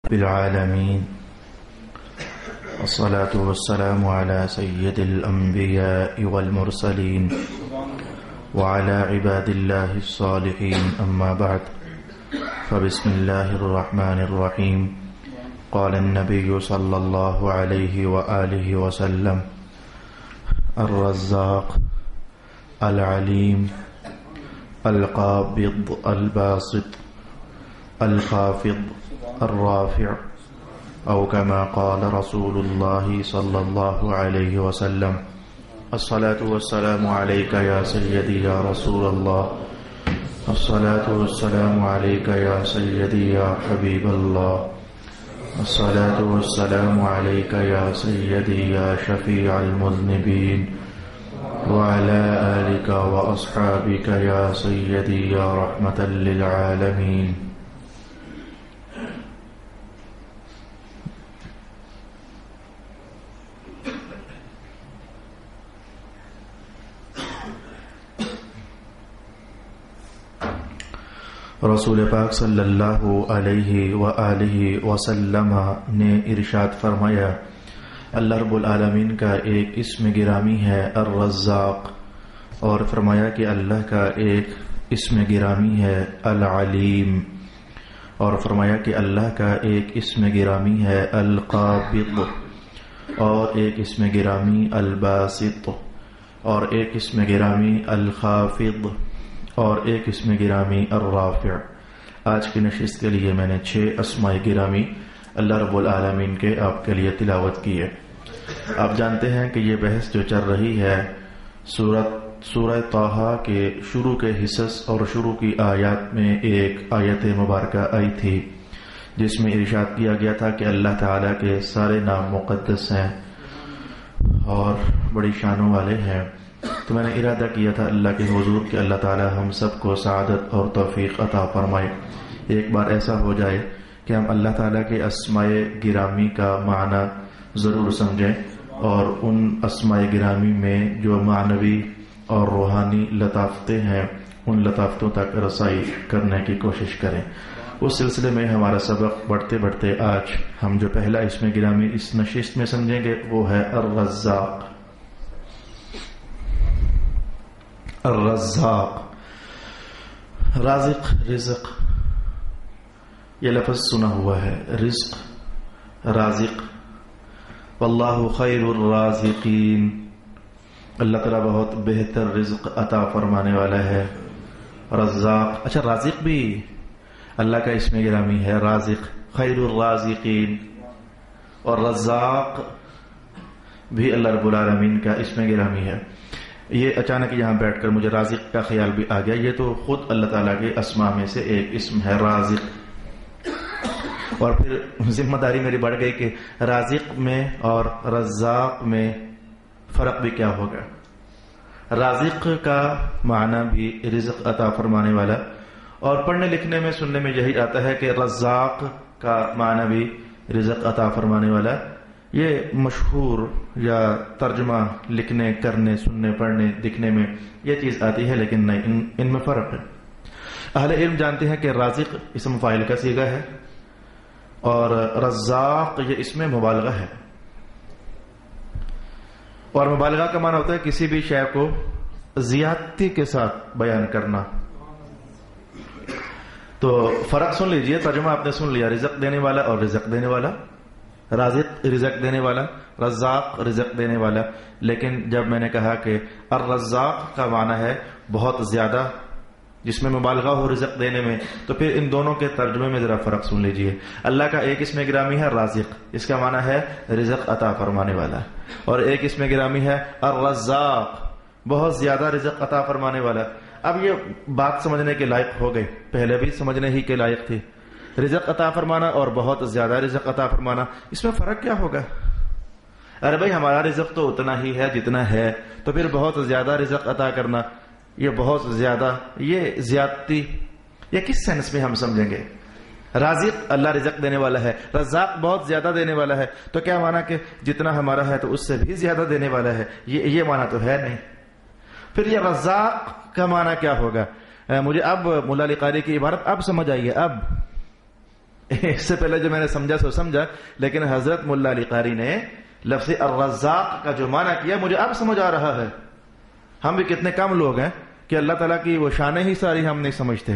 بالعالمين والصلاة والسلام على سيد الأنبياء والمرسلين وعلى عباد الله الصالحين أما بعد فبسم الله الرحمن الرحيم قال النبي صلى الله عليه وآله وسلم الرزاق العليم القابض الباسط الخافض الرافع أو كما قال رسول الله صلى الله عليه وسلم الصلاة والسلام عليك يا سيدي يا رسول الله الصلاة والسلام عليك يا سيدي يا حبيب الله الصلاة والسلام عليك يا سيدي يا شفيع المذنبين وعلى آلك وأصحابك يا سيدي يا رحمة للعالمين. رسول پاک صلی اللہ علیہ وآلہ وسلم نے ارشاد فرمایا اللہ رب العالمین کا ایک اسم گرامی ہے الرزاق، اور فرمایا کہ اللہ کا ایک اسم گرامی ہے العلیم، اور فرمایا کہ اللہ کا ایک اسم گرامی ہے القابض، اور ایک اسم گرامی الباسط، اور ایک اسم گرامی الخافض، اور ایک اسم گرامی الرافع۔ آج کی نشست کے لیے میں نے 6 اسماء گرامی اللہ رب العالمین کے آپ کے لیے تلاوت کی ہے۔ آپ جانتے ہیں کہ یہ بحث جو چل رہی ہے سورہ طٰہٰ کے شروع کے حصص اور شروع کی آیات میں ایک آیت مبارکہ آئی تھی جس میں ارشاد کیا گیا تھا کہ اللہ تعالیٰ کے سارے نام مقدس ہیں اور بڑی شانوں والے ہیں۔ تو میں نے ارادہ کیا تھا اللہ کے حضور کہ اللہ تعالیٰ ہم سب کو سعادت اور توفیق عطا فرمائے۔ ایک بار ایسا ہو جائے کہ ہم اللہ تعالیٰ کے اسماء گرامی کا معنی ضرور سمجھیں اور ان اسماء گرامی میں جو معنوی اور روحانی لطافتیں ہیں ان لطافتوں تک رسائی کرنے کی کوشش کریں۔ اس سلسلے میں ہمارا سبق بڑھتے بڑھتے آج ہم جو پہلا اسم گرامی اس نشست میں سمجھیں گے وہ ہے الرزاق۔ الرزاق، رازق، رزق، یہ لفظ سنا ہوا ہے، رزق، رازق، واللہ خیر الرازقین، اللہ تعالیٰ بہت بہتر رزق عطا فرمانے والا ہے۔ رزاق، اچھا رازق بھی اللہ کا اسم گرامی ہے، رازق، خیر الرازقین، اور رزاق بھی اللہ رب العالمین کا اسم گرامی ہے۔ یہ اچانک یہاں بیٹھ کر مجھے رازق کا خیال بھی آ گیا، یہ تو خود اللہ تعالیٰ کے اسماء میں سے ایک اسم ہے رازق، اور پھر ذمہ داری میری بڑھ گئی کہ رازق میں اور رزاق میں فرق بھی کیا ہوگا۔ رازق کا معنی بھی رزق عطا فرمانے والا، اور پڑھنے لکھنے میں سننے میں یہی آتا ہے کہ رزاق کا معنی بھی رزق عطا فرمانے والا۔ یہ مشہور یا ترجمہ لکھنے، کرنے، سننے، پڑھنے، دکھنے میں یہ چیز آتی ہے، لیکن نہیں، ان میں فرق ہے۔ اہل علم جانتے ہیں کہ رازق اسم فاعل کا صیغہ ہے اور رزاق یہ اسم مبالغہ ہے، اور مبالغہ کا معنی ہوتا ہے کسی بھی شے کو زیادتی کے ساتھ بیان کرنا۔ تو فرق سن لیجئے، ترجمہ آپ نے سن لیا، رزق دینے والا اور رزق دینے والا، رازق رزق دینے والا، رزاق رزق دینے والا۔ لیکن جب میں نے کہا کہ الرزاق کا معنی ہے بہت زیادہ، جس میں مبالغہ ہو رزق دینے میں، تو پھر ان دونوں کے ترجمے میں ذرا فرق سن لیجئے۔ اللہ کا ایک اسم گرامی ہے رازق، اس کا معنی ہے رزق عطا فرمانے والا، اور ایک اسم گرامی ہے الرزاق، بہت زیادہ رزق عطا فرمانے والا۔ اب یہ بات سمجھنے کے لائق ہو گئی، پہلے بھی سمجھنے ہی کے لائق تھی۔ رزق عطا فرمانا اور بہت زیادہ رزق عطا فرمانا، اس میں فرق کیا ہوگا؟ ارے بھائی ہمارا رزق تو اتنا ہی ہے جتنا ہے، تو پھر بہت زیادہ رزق عطا کرنا، یہ بہت زیادہ، یہ زیادتی، یہ کس سینس میں ہم سمجھیں گے؟ رازق اللہ رزق دینے والا ہے، رزاق بہت زیادہ دینے والا ہے، تو کیا مانا کہ جتنا ہمارا ہے تو اس سے بھی زیادہ دینے والا ہے؟ یہ مانا تو ہے نہیں۔ پھر یہ رزاق کا معنی کیا ہوگا؟ مجھے اب مولا علی قاری کی عبارت اب سمجھ آئی ہے۔ اب اس سے پہلے جو میں نے سمجھا سو سمجھا، لیکن حضرت ملا علی قاری نے لفظ الرزاق کا جو معنی کیا مجھے اب سمجھ آ رہا ہے. ہم بھی کتنے کم لوگ ہیں کہ اللہ تعالیٰ کی وہ شانیں ہی ساری ہم نہیں سمجھتے،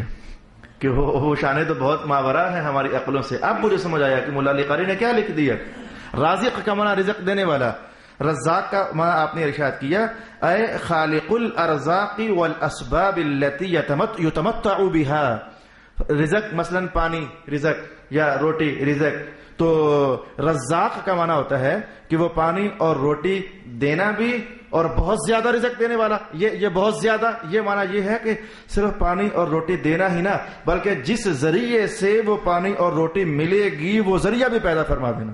کہ وہ شانیں تو بہت ماورا ہیں ہماری عقلوں سے. اب مجھے سمجھ آیا کہ ملا علی قاری نے کیا لکھ دیا. رازق کا معنی رزق دینے والا، رزاق کا معنی آپ نے ارشاد کیا اے خالق الارزاق والاسباب التي يتمتع بها. رزق مثلا پانی رزق یا روٹی رزق، تو رزاق کا معنی ہوتا ہے کہ وہ پانی اور روٹی دینا بھی اور بہت زیادہ رزق دینے والا. یہ بہت زیادہ، یہ معنی یہ ہے کہ صرف پانی اور روٹی دینا ہی نہ، بلکہ جس ذریعے سے وہ پانی اور روٹی ملے گی وہ ذریعہ بھی پیدا فرما دینا.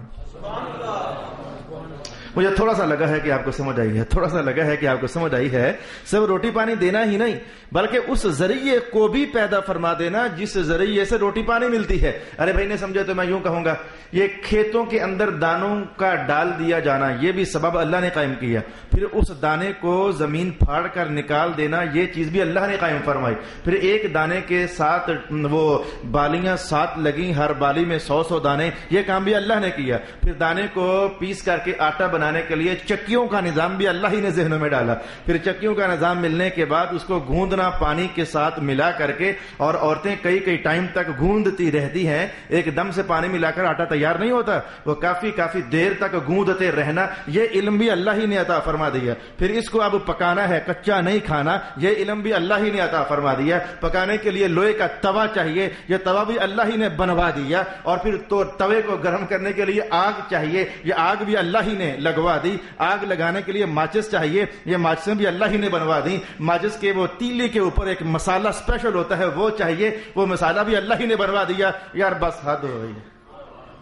مجھے تھوڑا سا لگا ہے کہ آپ کو سمجھ آئی ہے، تھوڑا سا لگا ہے کہ آپ کو سمجھ آئی ہے. صرف روٹی پانی دینا ہی نہیں بلکہ اس ذریعے کو بھی پیدا فرما دینا جس ذریعے سے روٹی پانی ملتی ہے. ارے بھائی نے سمجھے تو میں یوں کہوں گا، یہ کھیتوں کے اندر دانوں کا ڈال دیا جانا یہ بھی سبب اللہ نے قائم کیا. پھر اس دانے کو زمین پھاڑ کر نکال دینا یہ چیز بھی اللہ نے قائم فرمائی. پھر ایک دانے کے ساتھ وہ بالیاں 7 لگیں، ہر بالی میں 100 دانے، یہ کام بھی اللہ نے کیا. پھر دانے کو پیس کر کے آٹا بنانے کے لیے چکیوں کا نظام بھی اللہ ہی نے ذہنوں میں ڈالا. پھر چکیوں کا نظام ملنے کے بعد اس کو گوندنا پانی کے ساتھ ملا کر کے، اور عورتیں کئی ٹائم تک گوندتی رہتی ہیں. ایک دم سے پانی ملا کر آٹا تیار نہیں ہوتا، وہ کافی دیر تک گوندتے رہنا، یہ علم بھی اللہ ہی نے عطا فرما دیا. پھر اس کو اب پکانا ہے، کچا نہیں کھانا، یہ علم بھی اللہ ہی نے عطا فرما دیا. پکانے کے لیے لوہے کا توا چاہیے، یہ توا بھی اللہ ہی نے بنوا دیا. اور پھر تو توے کو گرم کرنے کے لیے آگ چاہیے، یہ آگ بھی اللہ ہی نے لگوا دی. آگ لگانے کے لیے ماچس چاہیے، یہ ماچسیں بھی اللہ ہی نے بنوا دی. ماچس کے وہ تیلے کے اوپر ایک مسالہ اسپیشل ہوتا ہے وہ چاہیے، وہ مسالہ بھی اللہ ہی نے بنوا دیا. یار بس حد ہو گئی،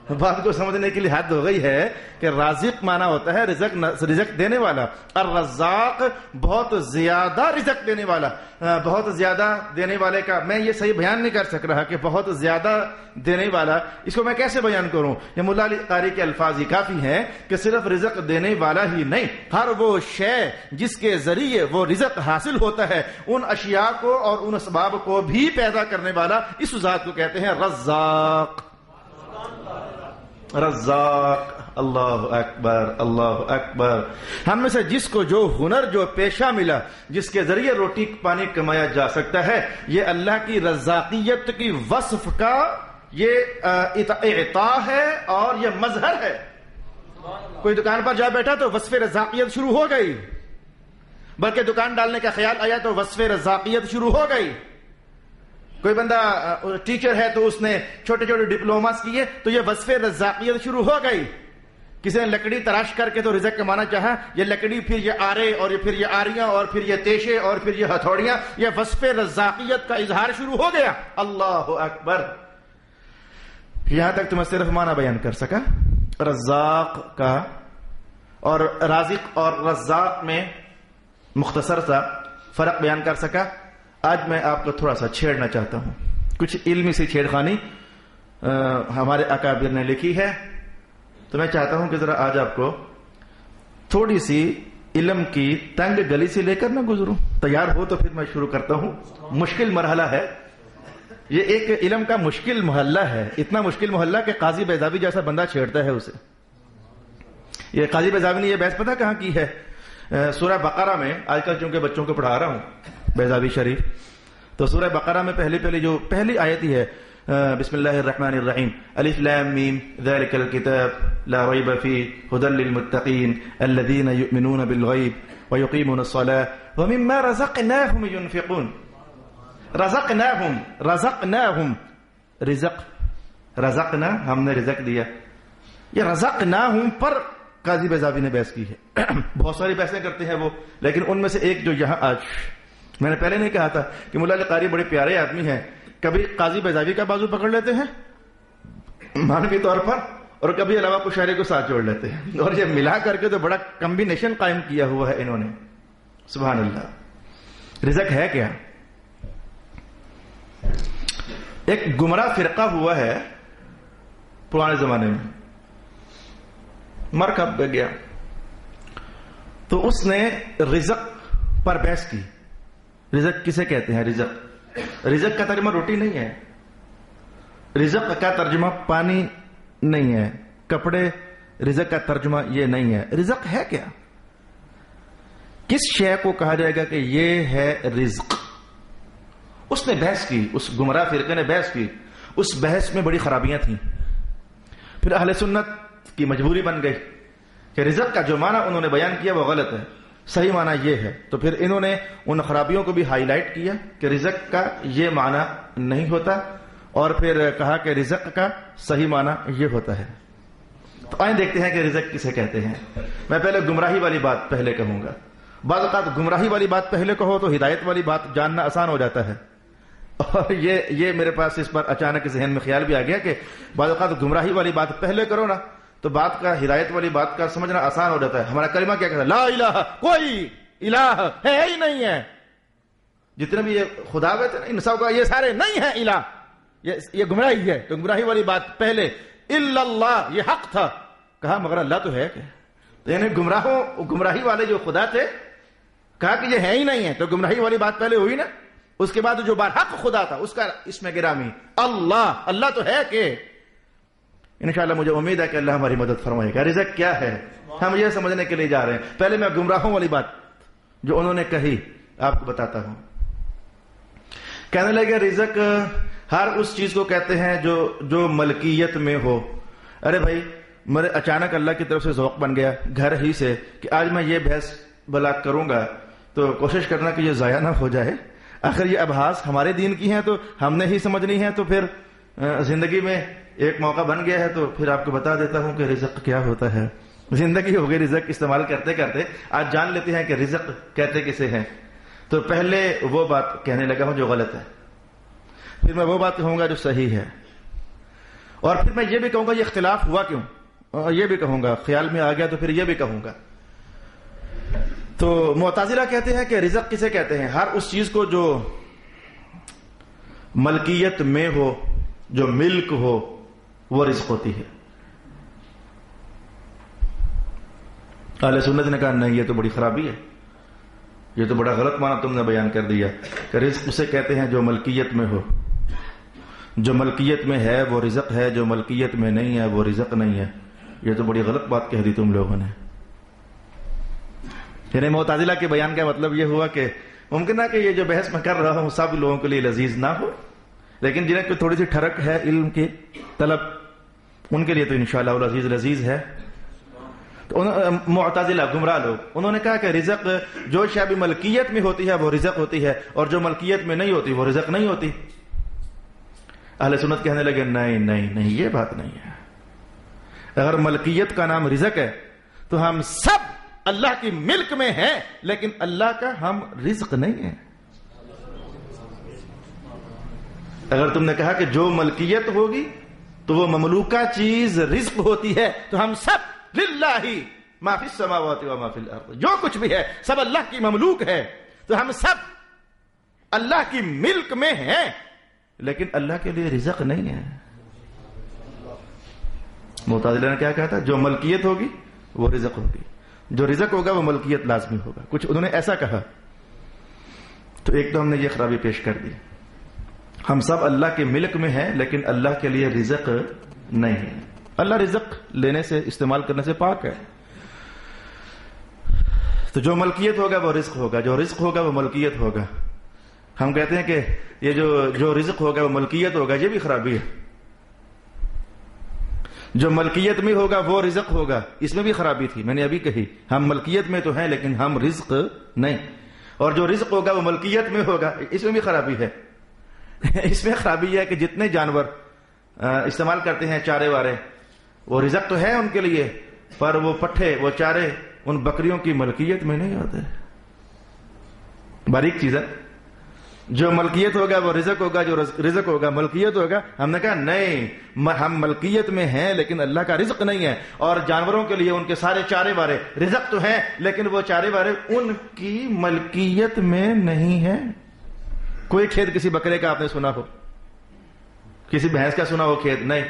بات کو سمجھنے کے لیے حد ہو گئی ہے کہ رازق مانا ہوتا ہے رزق دینے والا. الرزاق بہت زیادہ رزق دینے والا. بہت زیادہ دینے والے کا میں یہ صحیح بیان نہیں کر سک رہا کہ بہت زیادہ دینے والا اس کو میں کیسے بیان کروں. یہ ملا علی قاری کے الفاظ ہی کافی ہیں کہ صرف رزق دینے والا ہی نہیں، ہر وہ شے جس کے ذریعے وہ رزق حاصل ہوتا ہے ان اشیاء کو اور ان اسباب کو بھی پیدا کرنے والا، اس ذات کو کہتے ہیں رزاق. رزاق. اللہ اکبر اللہ اکبر. ہم میں سے جس کو جو ہنر جو پیشہ ملا جس کے ذریعے روٹی پانی کمایا جا سکتا ہے، یہ اللہ کی رزاقیت کی وصف کا یہ اعطاء ہے اور یہ مظہر ہے. کوئی دکان پر جا بیٹھا تو وصف رزاقیت شروع ہو گئی، بلکہ دکان ڈالنے کا خیال آیا تو وصف رزاقیت شروع ہو گئی. کوئی بندہ ٹیچر ہے تو اس نے چھوٹے چھوٹے ڈپلوماس کیے تو یہ وصف رزاقیت شروع ہو گئی. کسی نے لکڑی تراش کر کے تو رزق کمانا چاہا، یہ لکڑی پھر یہ آرے اور پھر یہ آریاں اور پھر یہ تیشے اور پھر یہ ہتھوڑیاں، یہ وصف رزاقیت کا اظہار شروع ہو گیا. اللہ اکبر. یہاں تک تو میں صرف معنی بیان کر سکا رزاق کا، اور رازق اور رزاق میں مختصر سا فرق بیان کر سکا. آج میں آپ کو تھوڑا سا چھیڑنا چاہتا ہوں، کچھ علمی سی چھیڑخانی ہمارے اکابر نے لکھی ہے، تو میں چاہتا ہوں کہ ذرا آج آپ کو تھوڑی سی علم کی تنگ گلی سے لے کر نہ گزروں. تیار ہو تو پھر میں شروع کرتا ہوں. مشکل مرحلہ ہے یہ، ایک علم کا مشکل محلہ ہے، اتنا مشکل محلہ کہ قاضی بیضاوی جیسا بندہ چھیڑتا ہے اسے. یہ قاضی بیضاوی نے یہ بحث پتہ کہاں کی ہے؟ سورہ بقرہ میں. آج کل چونکہ بچوں کو پڑھا رہا ہوں بیضاوی شریف، تو سورہ بقرہ میں پہلی آیت ہی ہے بسم اللہ الرحمن الرحیم الف لام میم ذلک الکتاب لا ریب فیہ ھدی للمتقین الذین یؤمنون بالغیب ویقیمون الصلاة ومما رزقناہم ينفقون. رزقناہم رزقنا ہم نے رزق دیا. یہ رزقناہم پر قاضی بیضاوی نے بحث کی ہے. بہت ساری بحثیں کرتے ہیں وہ، لیکن ان میں سے ایک جو یہاں آج میں نے پہلے نہیں کہا تھا کہ ملا علی قاری بڑے پیارے آدمی ہیں، کبھی قاضی بیضاوی کا بازو پکڑ لیتے ہیں معنوی طور پر، اور کبھی علاوہ کشاری کو ساتھ جوڑ لیتے ہیں، اور یہ ملا کر کے تو بڑا کمبینیشن قائم کیا ہوا ہے انہوں نے. سبحان اللہ. رزق ہے کیا؟ ایک گمراہ فرقہ ہوا ہے پرانے زمانے میں، مر کب گیا، تو اس نے رزق پر بحث کی. رزق کسے کہتے ہیں؟ رزق کا ترجمہ روٹی نہیں ہے. رزق کا ترجمہ پانی نہیں ہے، کپڑے رزق کا ترجمہ یہ نہیں ہے. رزق ہے کیا؟ کس شے کو کہا جائے گا کہ یہ ہے رزق؟ اس نے بحث کی، اس گمراہ فرقے نے بحث کی. اس بحث میں بڑی خرابیاں تھیں. پھر اہل سنت کی مجبوری بن گئی کہ رزق کا جو معنی انہوں نے بیان کیا وہ غلط ہے، صحیح معنی یہ ہے. تو پھر انہوں نے ان خرابیوں کو بھی ہائی لائٹ کیا کہ رزق کا یہ معنی نہیں ہوتا، اور پھر کہا کہ رزق کا صحیح معنی یہ ہوتا ہے. تو آئیں دیکھتے ہیں کہ رزق کسے کہتے ہیں. میں پہلے گمراہی والی بات پہلے کہوں گا. بعض اوقات گمراہی والی بات پہلے کہو تو ہدایت والی بات جاننا آسان ہو جاتا ہے. اور یہ میرے پاس اس پر اچانک ذہن میں خیال بھی آ گیا کہ بعض اوقات گمراہی والی بات پہلے کرو نا تو بات کا، ہدایت والی بات کا سمجھنا آسان ہو جاتا ہے. ہمارا کلمہ کیا کہتا ہے؟ لا الہ، کوئی الہ ہے ہی نہیں ہے. جتنے بھی یہ خدا ہے ان سب کا یہ سارے نہیں ہیں الہ، یہ گمراہی ہے. تو گمراہی والی بات پہلے. الا اللہ، یہ حق تھا، کہا مگر اللہ تو ہے. یعنی گمراہی والے جو خدا تھے کہا کہ یہ ہے ہی نہیں ہے. تو گمراہی والی بات پہلے ہوئی نا. اس کے بعد جو برحق خدا تھا اس کا اس میں گرامی اللہ تو ہے. کہ انشاءاللہ مجھے امید ہے کہ اللہ ہماری مدد فرمائے گا. رزق کیا ہے ہم یہ سمجھنے کے لیے جا رہے ہیں. پہلے میں گمراہوں والی بات جو انہوں نے کہی آپ کو بتاتا ہوں. کہنے لگے رزق ہر اس چیز کو کہتے ہیں جو ملکیت میں ہو. ارے بھائی میرے اچانک اللہ کی طرف سے ذوق بن گیا گھر ہی سے کہ آج میں یہ بحث بلا کروں گا تو کوشش کرنا کہ یہ ضائع نہ ہو جائے. آخر یہ ابحاث ہمارے دین کی ہیں تو ہم نے ہی سمجھنی ہے. تو پھر زندگی میں ایک موقع بن گیا ہے تو پھر آپ کو بتا دیتا ہوں کہ رزق کیا ہوتا ہے. زندگی ہو گئی رزق استعمال کرتے کرتے آج جان لیتے ہیں کہ رزق کہتے کسے ہیں. تو پہلے وہ بات کہنے لگا ہوں جو غلط ہے، پھر میں وہ بات کہوں گا جو صحیح ہے، اور پھر میں یہ بھی کہوں گا یہ اختلاف ہوا کیوں، یہ بھی کہوں گا. خیال میں آ گیا تو پھر یہ بھی کہوں گا. تو معتزلہ کہتے ہیں کہ رزق کسے کہتے ہیں؟ ہر اس چیز کو جو ملکیت میں ہو، جو ملک ہو، وہ رزق ہوتی ہے. اہل سنت نے کہا نہیں یہ تو بڑی خرابی ہے، یہ تو بڑا غلط معنی تم نے بیان کر دیا کہ رزق اسے کہتے ہیں جو ملکیت میں ہو. جو ملکیت میں ہے وہ رزق ہے، جو ملکیت میں نہیں ہے وہ رزق نہیں ہے. یہ تو بڑی غلط بات کہہ دی تم لوگوں نے. یعنی معتزلہ کے بیان کا مطلب یہ ہوا کہ ممکن ہے کہ یہ جو بحث میں کر رہا ہوں سب لوگوں کے لیے لذیذ نہ ہو، لیکن جنہیں کوئی تھوڑی سی ٹھڑک ہے علم کی طلب ان کے لیے تو انشاءاللہ العزیز لذیذ ہے. تو معتزلہ گمراہ لوگ انہوں نے کہا کہ رزق جو شے بھی ملکیت میں ہوتی ہے وہ رزق ہوتی ہے، اور جو ملکیت میں نہیں ہوتی وہ رزق نہیں ہوتی. اہل سنت کہنے لگے نہیں یہ بات نہیں ہے. اگر ملکیت کا نام رزق ہے تو ہم سب اللہ کی ملک میں ہیں، لیکن اللہ کا ہم رزق نہیں ہے. اگر تم نے کہا کہ جو ملکیت ہوگی تو وہ مملوکہ چیز رزق ہوتی ہے، تو ہم سب للہ ما فی السماوات و ما فی الارض، جو کچھ بھی ہے سب اللہ کی مملوک ہے، تو ہم سب اللہ کی ملک میں ہیں، لیکن اللہ کے لیے رزق نہیں ہے. معتزلہ نے کیا کہا تھا؟ جو ملکیت ہوگی وہ رزق ہوگی، جو رزق ہوگا وہ ملکیت لازمی ہوگا. کچھ انہوں نے ایسا کہا. تو ایک تو ہم نے یہ خرابی پیش کر دی. ہم سب اللہ کے ملک میں ہیں لیکن اللہ کے لیے رزق نہیں ہے. اللہ رزق لینے سے استعمال کرنے سے پاک ہے. تو جو ملکیت ہوگا وہ رزق ہوگا، جو رزق ہوگا وہ ملکیت ہوگا. ہم کہتے ہیں کہ یہ جو رزق ہوگا وہ ملکیت ہوگا، یہ بھی خرابی ہے. جو ملکیت میں ہوگا وہ رزق ہوگا، اس میں بھی خرابی تھی. میں نے ابھی کہی ہم ملکیت میں تو ہیں لیکن ہم رزق نہیں. اور جو رزق ہوگا وہ ملکیت میں ہوگا، اس میں بھی خرابی ہے. اس میں خرابی یہ ہے کہ جتنے جانور استعمال کرتے ہیں چارے وارے، وہ رزق تو ہے ان کے لیے، پر وہ پٹھے وہ چارے ان بکریوں کی ملکیت میں نہیں ہوتے. باریک چیز ہے. جو ملکیت ہوگا وہ رزق ہوگا، جو رزق ہوگا ملکیت ہوگا. ہم نے کہا نہیں، ہم ملکیت میں ہیں لیکن اللہ کا رزق نہیں ہے. اور جانوروں کے لیے ان کے سارے چارے وارے رزق تو ہیں لیکن وہ چارے وارے ان کی ملکیت میں نہیں ہے. کوئی کھیت کسی بکرے کا آپ نے سنا ہو، کسی بھینس کا سنا ہو کھیت؟ نہیں.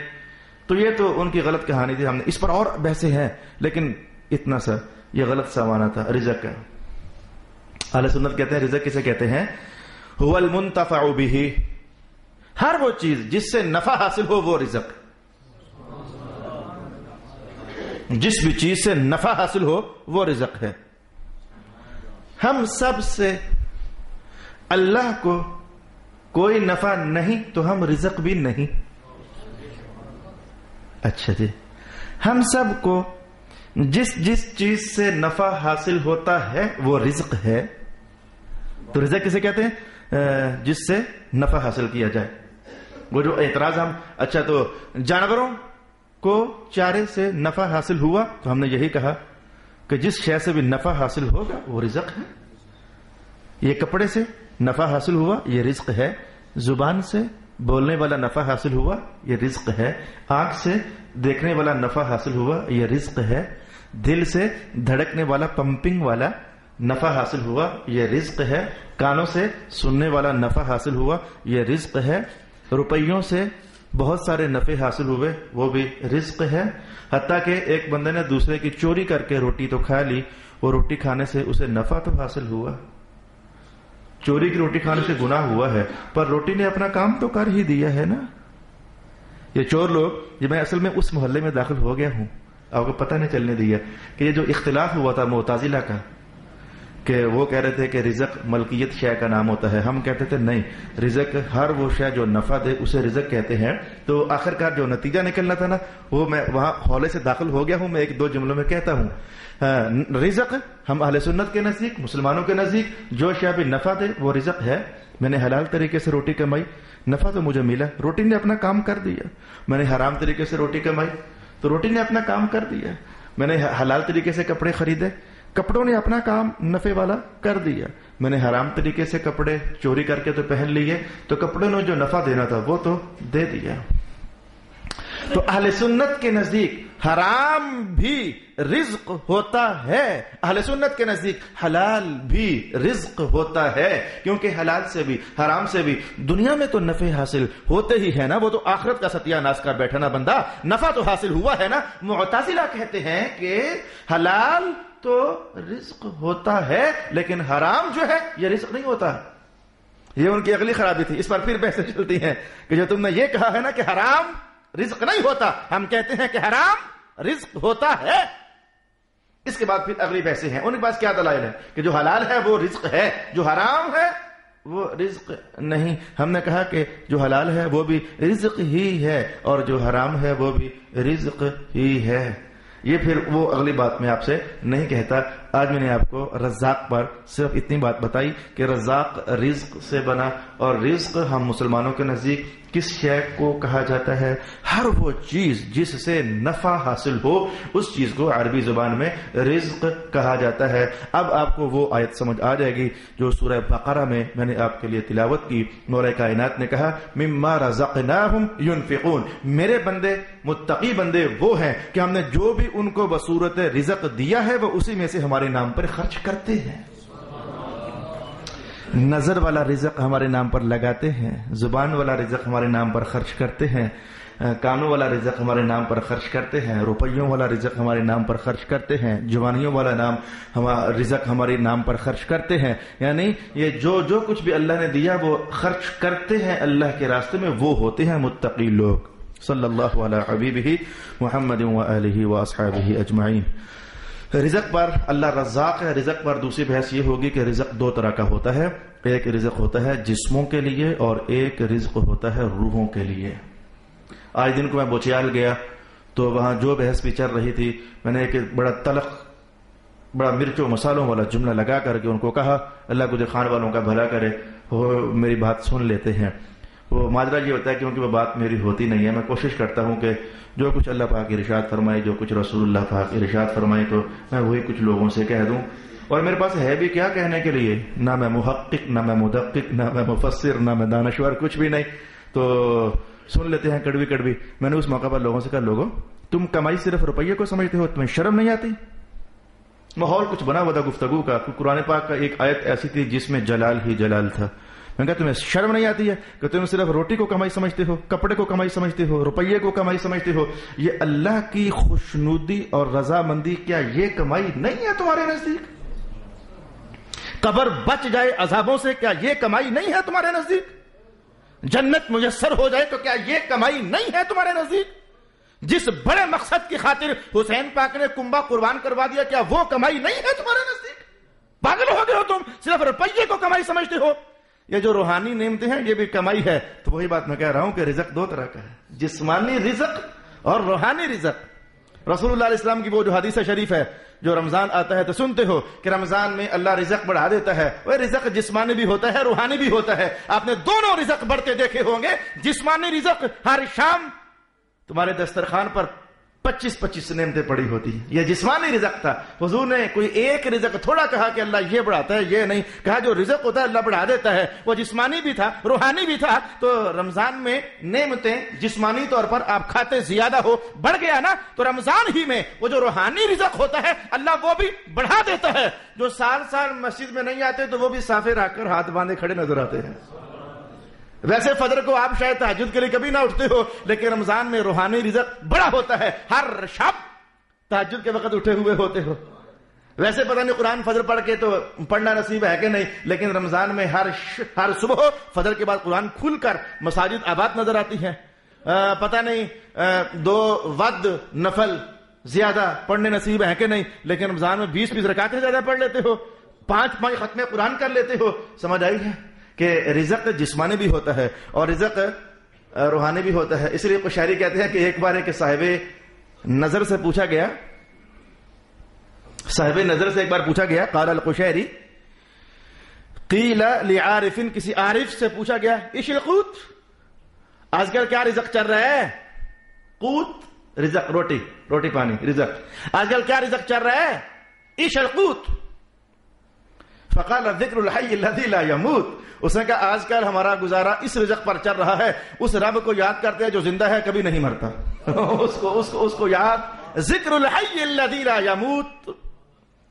تو یہ تو ان کی غلط کہانی تھی. ہم نے اس پر اور بحثیں ہیں لیکن اتنا سا یہ غلط سا مانا تھا رزق کا. اہل سنت کہتے ہیں رزق کسے کہتے ہیں؟ هو المنتفع به، ہر وہ چیز جس سے نفع حاصل ہو وہ رزق، جس بھی چیز سے نفع حاصل ہو وہ رزق ہے۔ ہم سب سے اللہ کو کوئی نفع نہیں تو ہم رزق بھی نہیں۔ اچھا جی، ہم سب کو جس جس چیز سے نفع حاصل ہوتا ہے وہ رزق ہے۔ تو رزق کسے کہتے ہیں؟ جس سے نفع حاصل کیا جائے۔ وہ جو اعتراض ہم، اچھا تو جانوروں کو چارے سے نفع حاصل ہوا، تو ہم نے یہی کہا کہ جس شے سے بھی نفع حاصل ہوگا وہ رزق ہے۔ یہ کپڑے سے نفع حاصل ہوا، یہ رزق ہے۔ زبان سے بولنے والا نفع حاصل ہوا، یہ رزق ہے۔ آنکھ سے دیکھنے والا نفع حاصل ہوا، یہ رزق ہے۔ دل سے دھڑکنے والا، پمپنگ والا نفع حاصل ہوا، یہ رزق ہے۔ کانوں سے سننے والا نفع حاصل ہوا، یہ رزق ہے۔ روپیوں سے بہت سارے نفع حاصل ہوئے، وہ بھی رزق ہے۔ حتیٰ کہ ایک بندے نے دوسرے کی چوری کر کے روٹی تو کھا لی، وہ روٹی کھانے سے اسے نفع تو حاصل ہوا۔ چوری کی روٹی کھانے سے گناہ ہوا ہے، پر روٹی نے اپنا کام تو کر ہی دیا ہے نا۔ یہ چور لوگ، یہ میں اصل میں اس محلے میں داخل ہو گیا ہوں، آپ کو پتہ نہیں چلنے دیا کہ یہ جو اختلاف ہوا تھا معتزلہ کا، کہ وہ کہہ رہے تھے کہ رزق ملکیت شے کا نام ہوتا ہے، ہم کہتے تھے نہیں، رزق ہر وہ شے جو نفع دے اسے رزق کہتے ہیں۔ تو آخرکار جو نتیجہ نکلنا تھا نا، وہ میں وہاں ہولے سے داخل ہو گیا ہوں، میں ایک دو جملوں میں کہتا ہوں۔ رزق ہم اہل سنت کے نزدیک، مسلمانوں کے نزدیک جو شے بھی نفع دے وہ رزق ہے۔ میں نے حلال طریقے سے روٹی کمائی، نفع تو مجھے ملا، روٹی نے اپنا کام کر دیا۔ میں نے حرام طریقے سے روٹی کمائی تو روٹی نے اپنا کام کر دیا۔ میں نے حلال طریقے سے کپڑے خریدے، کپڑوں نے اپنا کام نفع والا کر دیا۔ میں نے حرام طریقے سے کپڑے چوری کر کے تو پہن لیے، تو کپڑوں نے جو نفع دینا تھا وہ تو دے دیا۔ تو اہل سنت کے نزدیک حرام بھی رزق ہوتا ہے، اہل سنت کے نزدیک حلال بھی رزق ہوتا ہے، کیونکہ حلال سے بھی حرام سے بھی دنیا میں تو نفع حاصل ہوتے ہی ہے نا۔ وہ تو آخرت کا ستیہ ناش کر بیٹھا نا بندہ، نفع تو حاصل ہوا ہے نا۔ معتزلہ کہتے ہیں کہ حلال تو رزق ہوتا ہے لیکن حرام جو ہے یہ رزق نہیں ہوتا۔ یہ ان کی اگلی خرابی تھی، اس پر پھر بحثیں چلتی ہیں کہ جو تم نے یہ کہا ہے نا کہ حرام رزق نہیں ہوتا، ہم کہتے ہیں کہ حرام رزق ہوتا ہے۔ اس کے بعد پھر اگلی بحثیں ہیں، ان کے پاس کیا دلائل ہے کہ جو حلال ہے وہ رزق ہے، جو حرام ہے وہ رزق نہیں۔ ہم نے کہا کہ جو حلال ہے وہ بھی رزق ہی ہے اور جو حرام ہے وہ بھی رزق ہی ہے۔ یہ پھر وہ اگلی بات میں آپ سے نہیں کہتا۔ آج میں نے آپ کو رزاق پر صرف اتنی بات بتائی کہ رزاق رزق سے بنا، اور رزق ہم مسلمانوں کے نزدیک کس شے کو کہا جاتا ہے؟ ہر وہ چیز جس سے نفع حاصل ہو اس چیز کو عربی زبان میں رزق کہا جاتا ہے۔ اب آپ کو وہ آیت سمجھ آ جائے گی جو سورہ بقرہ میں نے آپ کے لیے تلاوت کی۔ مولا کائنات نے کہا مما رزقناہم ينفقون، میرے بندے متقی بندے وہ ہیں کہ ہم نے جو بھی ان کو بصورت رزق دیا ہے وہ اسی میں سے ہمارے نام پر خرچ کرتے ہیں۔ نظر والا رزق ہمارے نام پر لگاتے ہیں، زبان والا رزق ہمارے نام پر خرچ کرتے ہیں، کانوں والا رزق ہمارے نام پر خرچ کرتے ہیں، روپیوں والا رزق ہمارے نام پر خرچ کرتے ہیں، جوانیوں والا رزق ہمارے نام پر خرچ کرتے ہیں۔ یعنی یہ جو کچھ بھی اللہ نے دیا وہ خرچ کرتے ہیں اللہ کے راستے میں، وہ ہوتے ہیں متقی لوگ۔ صلی اللہ علی حبیبہ محمد وآلہ واصحابہ اجمعین۔ رزق پر اللہ رزاق ہے۔ رزق پر دوسری بحث یہ ہوگی کہ رزق دو طرح کا ہوتا ہے، ایک رزق ہوتا ہے جسموں کے لیے اور ایک رزق ہوتا ہے روحوں کے لیے۔ آج دن کو میں بوچیال گیا تو وہاں جو بحث بھی چل رہی تھی، میں نے ایک بڑا تلخ، بڑا مرچوں مسالوں والا جملہ لگا کر کے ان کو کہا اللہ گجر خان والوں کا بھلا کرے، وہ میری بات سن لیتے ہیں۔ وہ ماجرا یہ ہوتا ہے کیونکہ وہ بات میری ہوتی نہیں ہے، میں کوشش کرتا ہوں کہ جو کچھ اللہ پاک ارشاد فرمائے، جو کچھ رسول اللہ پاک ارشاد فرمائے تو میں وہی کچھ لوگوں سے کہہ دوں۔ اور میرے پاس ہے بھی کیا کہنے کے لیے، نہ میں محقق، نہ میں مدقق، نہ میں مفسر، نہ میں دانشور، کچھ بھی نہیں، تو سن لیتے ہیں کڑوی کڑوی۔ میں نے اس موقع پر لوگوں سے کہا لوگوں تم کمائی صرف روپیے کو سمجھتے ہو، تمہیں شرم نہیں آتی؟ ماحول کچھ بنا ہوا تھا گفتگو کا، قرآن پاک کا ایک آیت ایسی تھی جس میں جلال ہی جلال تھا۔ میں کہا تمہیں شرم نہیں آتی ہے کہ تم صرف روٹی کو کمائی سمجھتے ہو، کپڑے کو کمائی سمجھتے ہو، روپیے کو کمائی سمجھتے ہو؟ یہ اللہ کی خوشنودی اور رضامندی کیا یہ کمائی نہیں ہے تمہارے نزدیک؟ قبر بچ جائے عذابوں سے کیا یہ کمائی نہیں ہے تمہارے نزدیک؟ جنت میسر ہو جائے تو کیا یہ کمائی نہیں ہے تمہارے نزدیک؟ جس بڑے مقصد کی خاطر حسین پاک نے کنبہ قربان کروا دیا، کیا وہ کمائی نہیں ہے تمہارے نزدیک؟ پاگل ہو گئے ہو تم، صرف روپیے کو کمائی سمجھتے ہو۔ یہ جو روحانی نعمتیں ہیں یہ بھی کمائی ہے۔ تو وہی بات میں کہہ رہا ہوں کہ رزق دو طرح کا ہے، جسمانی رزق اور روحانی رزق۔ رسول اللہ علیہ السلام کی وہ جو حدیث شریف ہے، جو رمضان آتا ہے تو سنتے ہو کہ رمضان میں اللہ رزق بڑھا دیتا ہے۔ وہ رزق جسمانی بھی ہوتا ہے، روحانی بھی ہوتا ہے۔ آپ نے دونوں رزق بڑھتے دیکھے ہوں گے۔ جسمانی رزق ہر شام تمہارے دسترخوان پر 25 نعمتیں پڑی ہوتی ہیں، یہ جسمانی رزق تھا۔ حضور نے کوئی ایک رزق تھوڑا کہا کہ اللہ یہ بڑھاتا ہے، یہ نہیں کہا، جو رزق ہوتا ہے اللہ بڑھا دیتا ہے، وہ جسمانی بھی تھا روحانی بھی تھا۔ تو رمضان میں نعمتیں جسمانی طور پر آپ کھاتے زیادہ ہو، بڑھ گیا نا، تو رمضان ہی میں وہ جو روحانی رزق ہوتا ہے اللہ وہ بھی بڑھا دیتا ہے۔ جو سال مسجد میں نہیں آتے تو وہ بھی صافے رکھ کر ہاتھ باندھے کھڑے نظر آتے ہیں۔ ویسے فجر کو آپ شاید تہجد کے لیے کبھی نہ اٹھتے ہو، لیکن رمضان میں روحانی رزق بڑا ہوتا ہے، ہر شب تہجد کے وقت اٹھے ہوئے ہوتے ہو۔ ویسے پتہ نہیں قرآن فجر پڑھ کے تو پڑھنا نصیب ہے کہ نہیں، لیکن رمضان میں ہر صبح فجر کے بعد قرآن کھل کر مساجد آباد نظر آتی ہیں۔ پتہ نہیں 2 وقت نفل زیادہ پڑھنے نصیب ہے کہ نہیں، لیکن رمضان میں 20 رکعتیں زیادہ پڑھ لیتے ہو، 5 ختمے قرآن کر لیتے ہو۔ سمجھ آئی ہے کہ رزق جسمانی بھی ہوتا ہے اور رزق روحانی بھی ہوتا ہے۔ اس لیے قشیری کہتے ہیں کہ ایک بار ایک صاحب نظر سے پوچھا گیا، قال القشیری قیل لعارف، کسی عارف سے پوچھا گیا، ايش القوت، آج کل کیا رزق چل رہا ہے؟ قوت رزق، روٹی پانی رزق، آج کل کیا رزق چل رہا ہے؟ ايش القوت، فقال ذکر الحی الذی لا يموت، اس نے کہا آج کل ہمارا گزارا اس رزق پر چل رہا ہے، اس رب کو یاد کرتے ہیں جو زندہ ہے کبھی نہیں مرتا، اس کو یاد، ذکر الحی الذی لا يموت،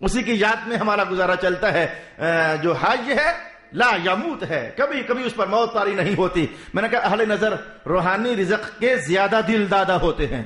اسی کی یاد میں ہمارا گزارا چلتا ہے، جو حی ہے لا یموت ہے، کبھی اس پر موت طاری نہیں ہوتی۔ میں نے کہا اہل نظر روحانی رزق کے زیادہ دل دادا ہوتے ہیں،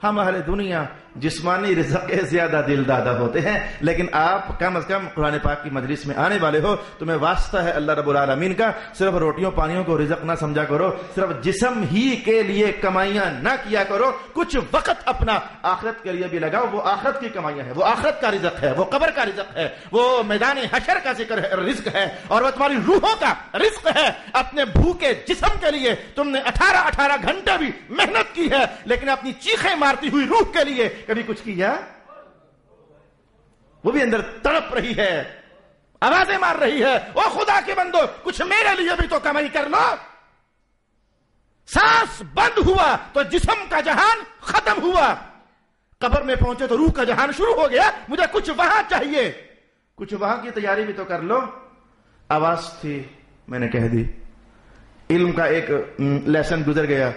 ہم اہل دنیا جسمانی رزق کے زیادہ دل دادا ہوتے ہیں۔ لیکن آپ کم از کم قرآن پاک کی مجلس میں آنے والے ہو، تمہیں واسطہ ہے اللہ رب العالمین کا، صرف روٹیوں پانیوں کو رزق نہ سمجھا کرو، صرف جسم ہی کے لیے کمائیاں نہ کیا کرو، کچھ وقت اپنا آخرت کے لیے بھی لگاؤ۔ وہ آخرت کی کمائیاں ہیں، وہ آخرت کا رزق ہے، وہ قبر کا رزق ہے، وہ میدان حشر کا ذکر ہے، رزق ہے، اور وہ تمہاری روحوں کا رزق ہے۔ اپنے بھوکے جسم کے لیے تم نے 18 گھنٹے بھی محنت کی ہے، لیکن اپنی چیخیں مارتی ہوئی روح کے لیے کبھی کچھ کیا؟ وہ بھی اندر تڑپ رہی ہے، آوازیں مار رہی ہے، او خدا کے بندو کچھ میرے لیے بھی تو کمائی کر لو۔ سانس بند ہوا تو جسم کا جہان ختم ہوا، قبر میں پہنچے تو روح کا جہان شروع ہو گیا، مجھے کچھ وہاں چاہیے، کچھ وہاں کی تیاری بھی تو کر لو۔ آواز تھی میں نے کہہ دی، علم کا ایک لیسن گزر گیا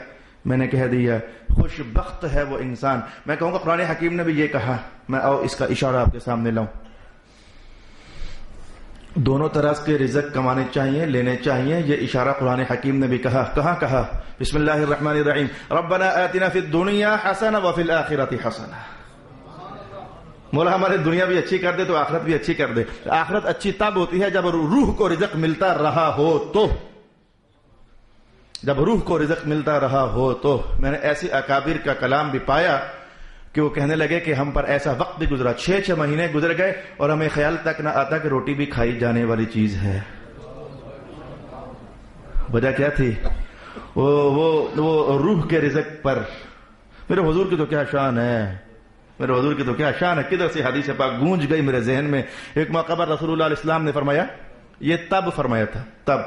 میں نے کہہ دیا، خوش بخت ہے وہ انسان۔ میں کہوں گا قرآن حکیم نے بھی یہ کہا، میں اس کا اشارہ آپ کے سامنے لاؤں۔ دونوں طرح کے رزق کمانے چاہیے، لینے چاہیے، یہ اشارہ قرآن حکیم نے بھی کہا۔ کہا بسم اللہ الرحمن الرحیم، ربنا آتنا فی الدنیا حسنہ وفی الآخرۃ حسنہ۔ مولا ہماری دنیا بھی اچھی کر دے تو آخرت بھی اچھی کر دے۔ آخرت اچھی تب ہوتی ہے جب روح کو رزق ملتا رہا ہو تو، جب روح کو رزق ملتا رہا ہو تو۔ میں نے ایسے اکابر کا کلام بھی پایا کہ وہ کہنے لگے کہ ہم پر ایسا وقت بھی گزرا، 6 مہینے گزر گئے اور ہمیں خیال تک نہ آتا کہ روٹی بھی کھائی جانے والی چیز ہے۔ وجہ کیا تھی؟ وہ روح کے رزق پر۔ میرے حضور کی تو کیا شان ہے، میرے حضور کی تو کیا شان ہے، کدھر سے حدیث پاک گونج گئی میرے ذہن میں۔ ایک موقع پر رسول اللہ علیہ السلام نے فرمایا، یہ تب فرمایا تھا، تب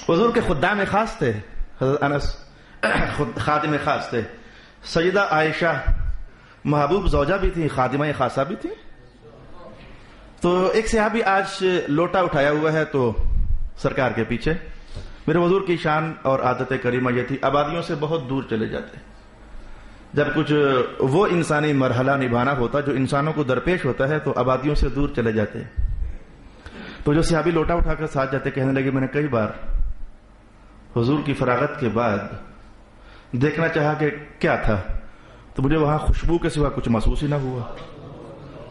حضور کے خدام خاص تھے، حضرت انس خادم خاص تھے، سیدہ عائشہ محبوب زوجہ بھی تھی، خادمہ خاصہ بھی تھی۔ تو ایک صحابی آج لوٹا اٹھایا ہوا ہے تو سرکار کے پیچھے۔ میرے حضور کی شان اور عادت کریمہ یہ تھی، آبادیوں سے بہت دور چلے جاتے، جب کچھ وہ انسانی مرحلہ نبھانا ہوتا جو انسانوں کو درپیش ہوتا ہے تو آبادیوں سے دور چلے جاتے۔ تو جو صحابی لوٹا اٹھا کر ساتھ جاتے، کہنے لگے میں نے کئی بار حضور کی فراغت کے بعد دیکھنا چاہا کہ کیا تھا، تو مجھے وہاں خوشبو کے سوا کچھ محسوس ہی نہ ہوا،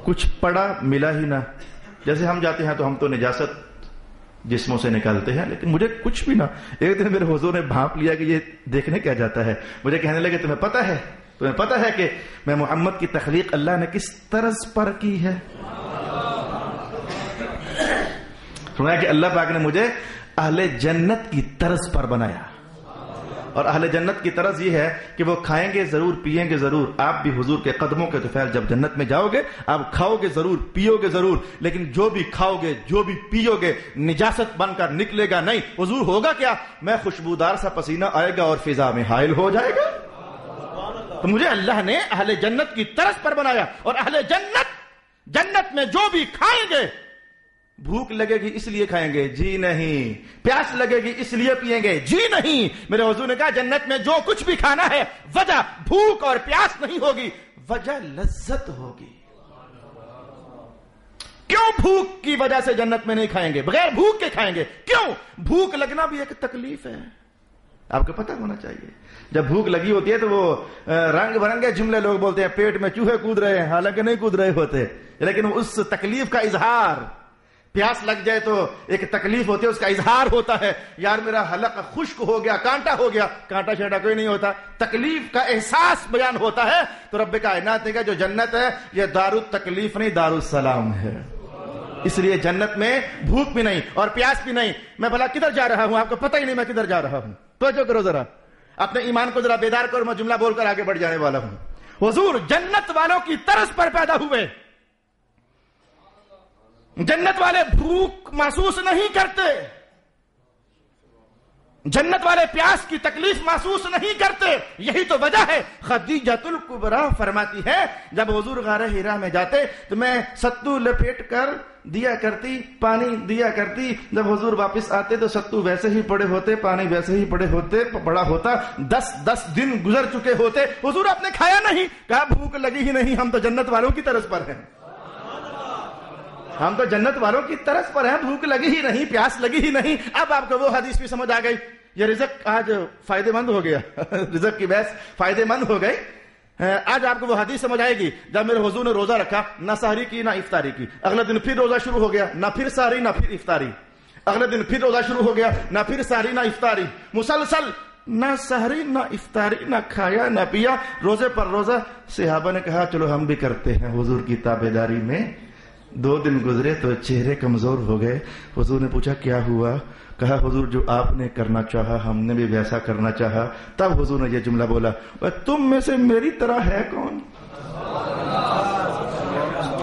کچھ پڑا ملا ہی نہ۔ جیسے ہم جاتے ہیں تو ہم تو نجاست جسموں سے نکالتے ہیں، لیکن مجھے کچھ بھی نہ. ایک دن میرے حضور نے بھانپ لیا کہ یہ دیکھنے کیا جاتا ہے. مجھے کہنے لگے تمہیں پتہ ہے کہ میں محمد کی تخلیق اللہ نے کس طرز پر کی ہے؟ سنا کہ اللہ پاک نے مجھے اہل جنت کی طرز پر بنایا، اور اہل جنت کی طرز یہ ہے کہ وہ کھائیں گے ضرور، پیئیں گے ضرور. آپ بھی حضور کے قدموں کے طفیل جب جنت میں جاؤ گے آپ کھاؤ گے ضرور، پیو گے ضرور، لیکن جو بھی کھاؤ گے جو بھی پیو گے نجاست بن کر نکلے گا نہیں. حضور ہوگا کیا؟ میں خوشبودار سا پسینہ آئے گا اور فضا میں حائل ہو جائے گا. تو مجھے اللہ نے اہل جنت کی طرز پر بنایا، اور اہل جنت میں جو بھی کھائیں گے، بھوک لگے گی اس لیے کھائیں گے؟ جی نہیں. پیاس لگے گی اس لیے پیئیں گے؟ جی نہیں. میرے حضور نے کہا جنت میں جو کچھ بھی کھانا ہے وجہ بھوک اور پیاس نہیں ہوگی، وجہ لذت ہوگی. کیوں بھوک کی وجہ سے جنت میں نہیں کھائیں گے؟ بغیر بھوک کے کھائیں گے. کیوں؟ بھوک لگنا بھی ایک تکلیف ہے، آپ کو پتہ ہونا چاہیے. جب بھوک لگی ہوتی ہے تو وہ رنگ برنگے جملے لوگ بولتے ہیں، پیٹ میں چوہے کود رہے ہیں، حالانکہ نہیں کود رہے ہوتے، لیکن اس تکلیف کا اظہار. پیاس لگ جائے تو ایک تکلیف ہوتی ہے، اس کا اظہار ہوتا ہے. یار میرا حلق خشک ہو گیا، کانٹا ہو گیا. کانٹا شانٹا کوئی نہیں ہوتا، تکلیف کا احساس بیان ہوتا ہے. تو رب کائنات نے کہا جو جنت ہے یہ دار التکلیف نہیں، دار السلام ہے. اس لیے جنت میں بھوک بھی نہیں اور پیاس بھی نہیں. میں بھلا کدھر جا رہا ہوں؟ آپ کو پتہ ہی نہیں میں کدھر جا رہا ہوں. توجہ کرو ذرا، اپنے ایمان کو ذرا بیدار کرو. میں جملہ بول کر آگے بڑھ جانے والا ہوں. حضور جنت والوں کی طرز پر پیدا ہوئے. جنت والے بھوک محسوس نہیں کرتے، جنت والے پیاس کی تکلیف محسوس نہیں کرتے. یہی تو وجہ ہے. خدیجۃ الکبریٰ فرماتی ہے جب حضور غار حرا میں جاتے تو میں ستو لپیٹ کر دیا کرتی، پانی دیا کرتی. جب حضور واپس آتے تو ستو ویسے ہی پڑے ہوتے، پانی ویسے ہی پڑا ہوتا. 10 دن گزر چکے ہوتے. حضور آپ نے کھایا نہیں. کہا بھوک لگی ہی نہیں، ہم تو جنت والوں کی طرز پر ہیں. ہم تو جنت والوں کی طرز پر ہیں، بھوک لگی ہی نہیں، پیاس لگی ہی نہیں. اب آپ کو وہ حدیث بھی سمجھ آ گئی. یہ رزق آج فائدے مند ہو گیا، رزق کی بحث فائدے مند ہو گئی. آج آپ کو وہ حدیث سمجھ آئے گی جب میرے حضور نے روزہ رکھا، نہ سحری کی نہ افطاری کی. اگلے دن پھر روزہ شروع ہو گیا، نہ پھر سحری نہ پھر افطاری. اگلے دن پھر روزہ شروع ہو گیا، نہ پھر سحری نہ افطاری. مسلسل نہ سحری نہ افطاری، نہ کھایا نہ پیا، روزے پر روزہ. صحابہ نے کہا چلو ہم بھی کرتے ہیں حضور کی تابعداری میں. 2 دن گزرے تو چہرے کمزور ہو گئے. حضور نے پوچھا کیا ہوا؟ کہا حضور جو آپ نے کرنا چاہا ہم نے بھی ویسا کرنا چاہا. تب حضور نے یہ جملہ بولا، تم میں سے میری طرح ہے کون؟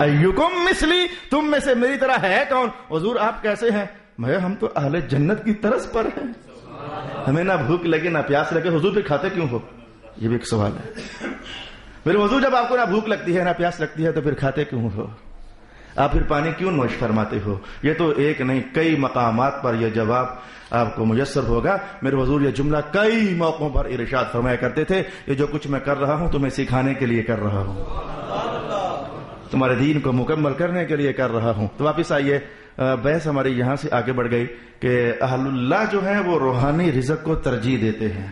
ایکم مثلی، تم میں سے میری طرح ہے کون؟ حضور آپ کیسے ہیں؟ ہم تو اہل جنت کی طرز پر ہیں، ہمیں نہ بھوک لگے نہ پیاس لگے. حضور پھر کھاتے کیوں ہو؟ یہ بھی ایک سوال ہے. میرے حضور جب آپ کو نہ بھوک لگتی ہے نہ پیاس لگتی ہے تو پھر کھاتے کیوں ہو؟ آپ پھر پانی کیوں نوش فرماتے ہو؟ یہ تو ایک نہیں کئی مقامات پر یہ جواب آپ کو میسر ہوگا. میرے حضور یہ جملہ کئی موقعوں پر ارشاد فرمایا کرتے تھے، یہ جو کچھ میں کر رہا ہوں تمہیں سکھانے کے لیے کر رہا ہوں، تمہارے دین کو مکمل کرنے کے لیے کر رہا ہوں. تو واپس آئیے، بحث ہماری یہاں سے آگے بڑھ گئی کہ اہل اللہ جو ہیں وہ روحانی رزق کو ترجیح دیتے ہیں.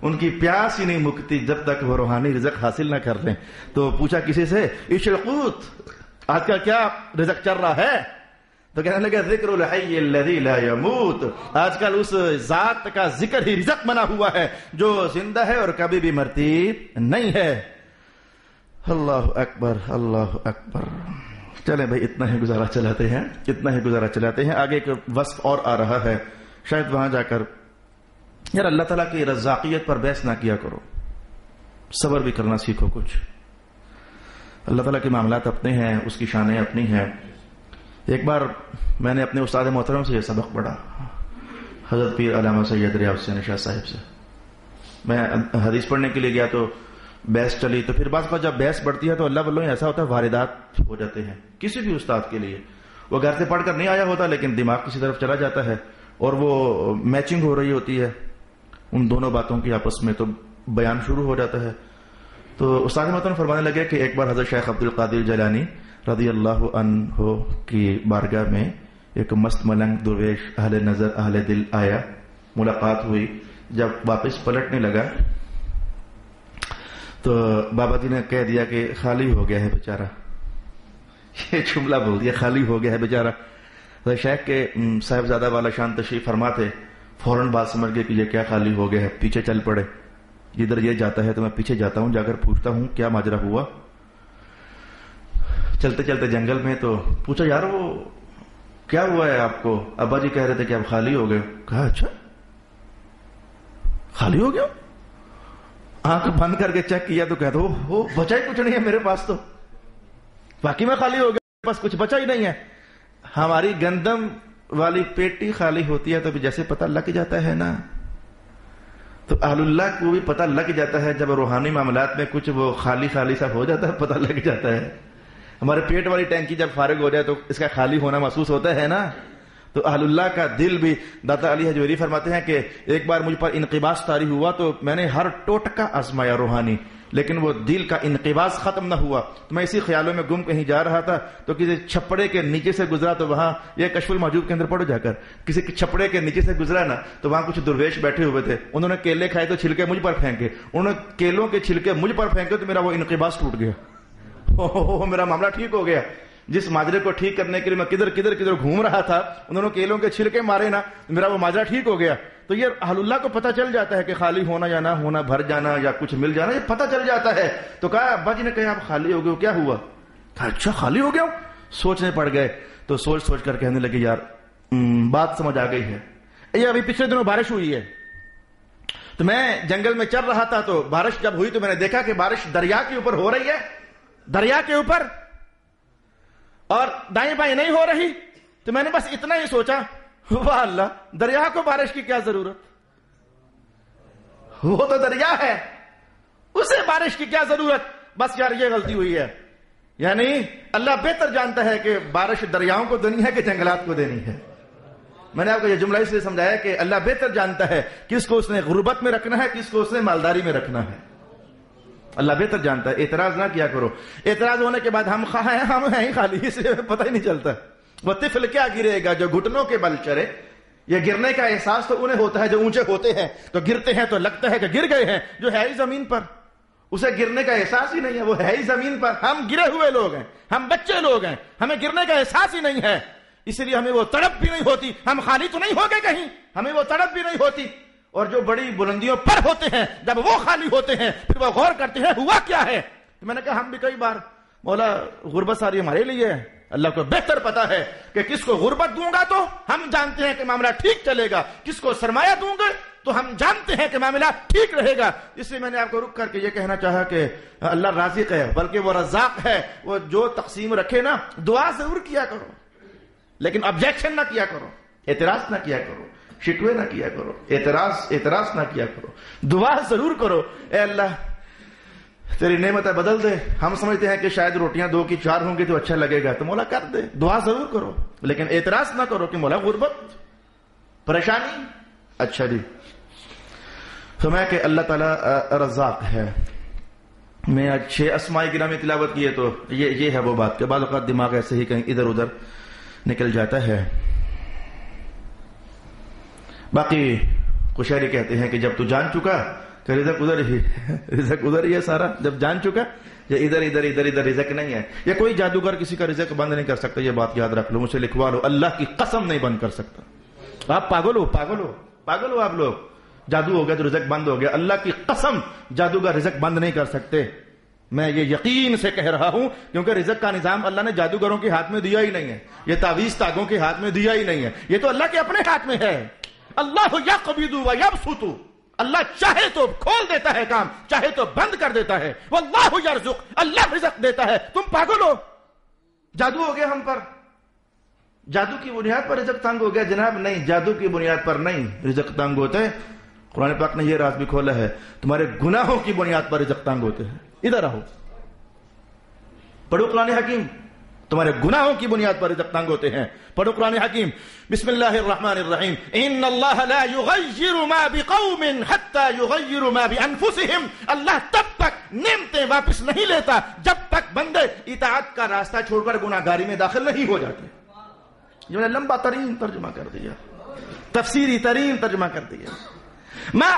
ان کی پیاس ہی نہیں مکتی جب تک وہ روحانی رزق حاصل نہ کر لیں. تو پوچھا کسی سے اشرقوت آج کل کیا رزق چل رہا ہے؟ تو کہنے لگا ذکر الحی الذی لا یموت. آج کل اس ذات کا ذکر ہی رزق بنا ہوا ہے جو زندہ ہے اور کبھی بھی مرتی نہیں ہے. اللہ اکبر، اللہ اکبر. چلیں بھائی اتنا ہی گزارا چلاتے ہیں. آگے ایک وصف اور آ رہا ہے، شاید وہاں جا کر یار اللہ تعالیٰ کی رزاقیت پر بحث نہ کیا کرو، صبر بھی کرنا سیکھو. کچھ اللہ تعالیٰ کے معاملات اپنے ہیں، اس کی شانیں اپنی ہیں. ایک بار میں نے اپنے استاد محترم سے یہ سبق پڑھا، حضرت پیر علامہ سید ریاض حسین شاہ صاحب سے. میں حدیث پڑھنے کے لیے گیا تو بحث چلی. تو پھر بعض بار جب بحث بڑھتی ہے تو اللہ والوں ایسا ہوتا ہے واردات ہو جاتے ہیں کسی بھی استاد کے لیے. وہ گھر سے پڑھ کر نہیں آیا ہوتا لیکن دماغ کسی طرف چلا جاتا ہے اور وہ میچنگ ہو رہی ہوتی ہے ان دونوں باتوں کی آپس میں، تو بیان شروع ہو جاتا ہے. تو استاد محترم فرمانے لگے کہ ایک بار حضرت شیخ عبد القادر جیلانی رضی اللہ عنہ کی بارگاہ میں ایک مست ملنگ درویش اہل نظر اہل دل آیا، ملاقات ہوئی. جب واپس پلٹنے لگا تو بابا جی نے کہہ دیا کہ خالی ہو گیا ہے بیچارہ. یہ جملہ بول دیا، خالی ہو گیا ہے بیچارہ. شیخ کے صاحبزادہ والا شان تشریف فرما تھے، فوراً بات سمجھ گئے کہ یہ کیا خالی ہو گیا ہے، پیچھے چل پڑے. جدھر یہ جاتا ہے تو میں پیچھے جاتا ہوں، جا کر پوچھتا ہوں کیا ماجرا ہوا. چلتے چلتے جنگل میں تو پوچھا یار وہ کیا ہوا ہے آپ کو؟ ابا جی کہہ رہے تھے کہ آپ خالی ہو گئے. کہا اچھا خالی ہو گیا. آنکھ بند کر کے چیک کیا تو کہتا ہو بچا ہی کچھ نہیں ہے میرے پاس، تو باقی میں خالی ہو گیا، بس کچھ بچا ہی نہیں ہے. ہماری گندم والی پیٹی خالی ہوتی ہے تو جیسے پتہ لگ جاتا ہے نا، تو اہل اللہ کو بھی پتہ لگ جاتا ہے. جب روحانی معاملات میں کچھ وہ خالی سا ہو جاتا ہے پتہ لگ جاتا ہے. ہمارے پیٹ والی ٹینکی جب فارغ ہو جائے تو اس کا خالی ہونا محسوس ہوتا ہے نا. تو اہل اللہ کا دل بھی، داتا علی حجویری فرماتے ہیں کہ ایک بار مجھ پر انقباض طاری ہوا تو میں نے ہر ٹوٹکا آزمایا روحانی، لیکن وہ دل کا انقباض ختم نہ ہوا. تو میں اسی خیالوں میں گم کہیں جا رہا تھا تو کسی چھپڑے کے نیچے سے گزرا، تو وہاں یہ کشف المحجوب کے اندر پڑھو جا کر، کسی چھپڑے کے نیچے سے گزرا نا تو وہاں کچھ درویش بیٹھے ہوئے تھے. انہوں نے کیلے کھائے تو چھلکے مجھ پر پھینکے، انہوں نے کیلوں کے چھلکے مجھ پر پھینکے تو میرا وہ انقباض ٹوٹ گیا. میرا معاملہ ٹھیک ہو گیا. جس ماجرے کو ٹھیک کرنے کے لیے میں کدھر گھوم رہا تھا، انہوں نے کیلوں کے چھلکے مارے نا، میرا وہ ماجرا ٹھیک ہو گیا. تو یہ اہل اللہ کو پتہ چل جاتا ہے کہ خالی ہونا یا نہ ہونا، بھر جانا یا کچھ مل جانا، یہ پتہ چل جاتا ہے. تو کہا ابا جی نے کہا آپ خالی ہو گئے ہو، کیا ہوا؟ کہا اچھا خالی ہو گیا ہوں. سوچنے پڑ گئے تو سوچ کر کہنے لگے یار بات سمجھ آ گئی ہے. یہ ابھی پچھلے دنوں بارش ہوئی ہے، تو میں جنگل میں چل رہا تھا، تو بارش جب ہوئی تو میں نے دیکھا کہ بارش دریا کے اوپر ہو رہی ہے، دریا کے اوپر، اور دائیں بائیں نہیں ہو رہی. تو میں نے بس اتنا ہی سوچا، واہ اللہ، دریا کو بارش کی کیا ضرورت، وہ تو دریا ہے، اسے بارش کی کیا ضرورت. بس یار یہ غلطی ہوئی ہے. یعنی اللہ بہتر جانتا ہے کہ بارش دریاؤں کو دینی ہے کہ جنگلات کو دینی ہے. میں نے آپ کو یہ جملہ اس لیے سمجھایا کہ اللہ بہتر جانتا ہے کس کو اس نے غربت میں رکھنا ہے، کس کو اس نے مالداری میں رکھنا ہے. اللہ بہتر جانتا ہے. اعتراض نہ کیا کرو. اعتراض ہونے کے بعد ہم ہیں ہی خالی، اس لیے پتہ ہی نہیں چلتا. وہ طفل کیا گرے گا جو گھٹنوں کے بل چرے. یہ گرنے کا احساس تو انہیں ہوتا ہے جو اونچے ہوتے ہیں، تو گرتے ہیں تو لگتا ہے کہ گر گئے ہیں. جو ہے ہی زمین پر، اسے گرنے کا احساس ہی نہیں ہے، وہ ہے ہی زمین پر. ہم گرے ہوئے لوگ ہیں، ہم بچے لوگ ہیں، ہمیں گرنے کا احساس ہی نہیں ہے، اس لیے ہمیں وہ تڑپ بھی نہیں ہوتی. ہم خالی تو نہیں ہو گئے کہیں، ہمیں وہ تڑپ بھی نہیں ہوتی. اور جو بڑی بلندیوں پر ہوتے ہیں جب وہ خالی ہوتے ہیں پھر وہ غور کرتے ہیں ہوا کیا ہے. تو میں نے کہا ہم بھی کئی بار مولا غربت ساری ہمارے لیے ہے. اللہ کو بہتر پتا ہے کہ کس کو غربت دوں گا تو ہم جانتے ہیں کہ معاملہ ٹھیک چلے گا، کس کو سرمایہ دوں گا تو ہم جانتے ہیں کہ معاملہ ٹھیک رہے گا. اس لیے میں نے آپ کو رک کر کے یہ کہنا چاہا کہ اللہ رازق ہے، بلکہ وہ رزاق ہے. وہ جو تقسیم رکھے نا، دعا ضرور کیا کرو، لیکن آبجیکشن نہ کیا کرو، اعتراض نہ کیا کرو، شکوے نہ کیا کرو، اعتراض نہ کیا کرو. دعا ضرور کرو، اے اللہ تیری نعمتیں بدل دے. ہم سمجھتے ہیں کہ شاید روٹیاں 2 کی 4 ہوں گی تو اچھا لگے گا، تو مولا کر دے. دعا ضرور کرو لیکن اعتراض نہ کرو کہ مولا غربت، پریشانی. اچھا جی، فرمایا کہ اللہ تعالیٰ رزاق ہے. میں آج 6 اسماء گرامی تلاوت کیے تو یہ ہے وہ بات کہ بعض اوقات دماغ ایسے ہی کہیں ادھر ادھر نکل جاتا ہے. باقی قشیری کہتے ہیں کہ جب تو جان چکا کہ رزق ادھر ہی ہے سارا، جب جان چکا یہ ادھر رزق نہیں ہے. یہ کوئی جادوگر کسی کا رزق بند نہیں کر سکتا، یہ بات یاد رکھ لو، مجھ سے لکھوا لو، اللہ کی قسم نہیں بند کر سکتا. آپ پاگل ہو آپ لوگ. جادو ہو گیا تو رزق بند ہو گیا، اللہ کی قسم جادوگر رزق بند نہیں کر سکتے. میں یہ یقین سے کہہ رہا ہوں کیونکہ رزق کا نظام اللہ نے جادوگروں کے ہاتھ میں دیا ہی نہیں ہے، یہ تعویذ تاگوں کے ہاتھ میں دیا ہی نہیں ہے، یہ تو اللہ کے اپنے ہاتھ میں ہے. اللہ یقبض و یبسط، اللہ چاہے تو کھول دیتا ہے کام، چاہے تو بند کر دیتا ہے. واللہ یرزق، اللہ رزق دیتا ہے. تم پاگل ہو، جادو ہو گیا ہم پر، جادو کی بنیاد پر رزق تنگ ہو گیا. جناب نہیں، جادو کی بنیاد پر نہیں رزق تنگ ہوتے. قرآن پاک نے یہ راز بھی کھولا ہے، تمہارے گناہوں کی بنیاد پر رزق تنگ ہوتے ہیں. ادھر آؤ پڑھو قرآن حکیم، تمہارے گناہوں کی بنیاد پر رزق تنگ ہوتے ہیں. پڑھو قرآن حکیم. بسم اللہ الرحمن الرحیم. ان اللہ لا یغیر ما بقوم حتی یغیروا ما بانفسہم. اللہ تب تک نعمتیں واپس نہیں لیتا جب تک بندے اطاعت کا راستہ چھوڑ کر گناہگاری میں داخل نہیں ہو جاتے. یہ میں نے لمبا ترین ترجمہ کر دیا، تفسیری ترین ترجمہ کر دیا. ما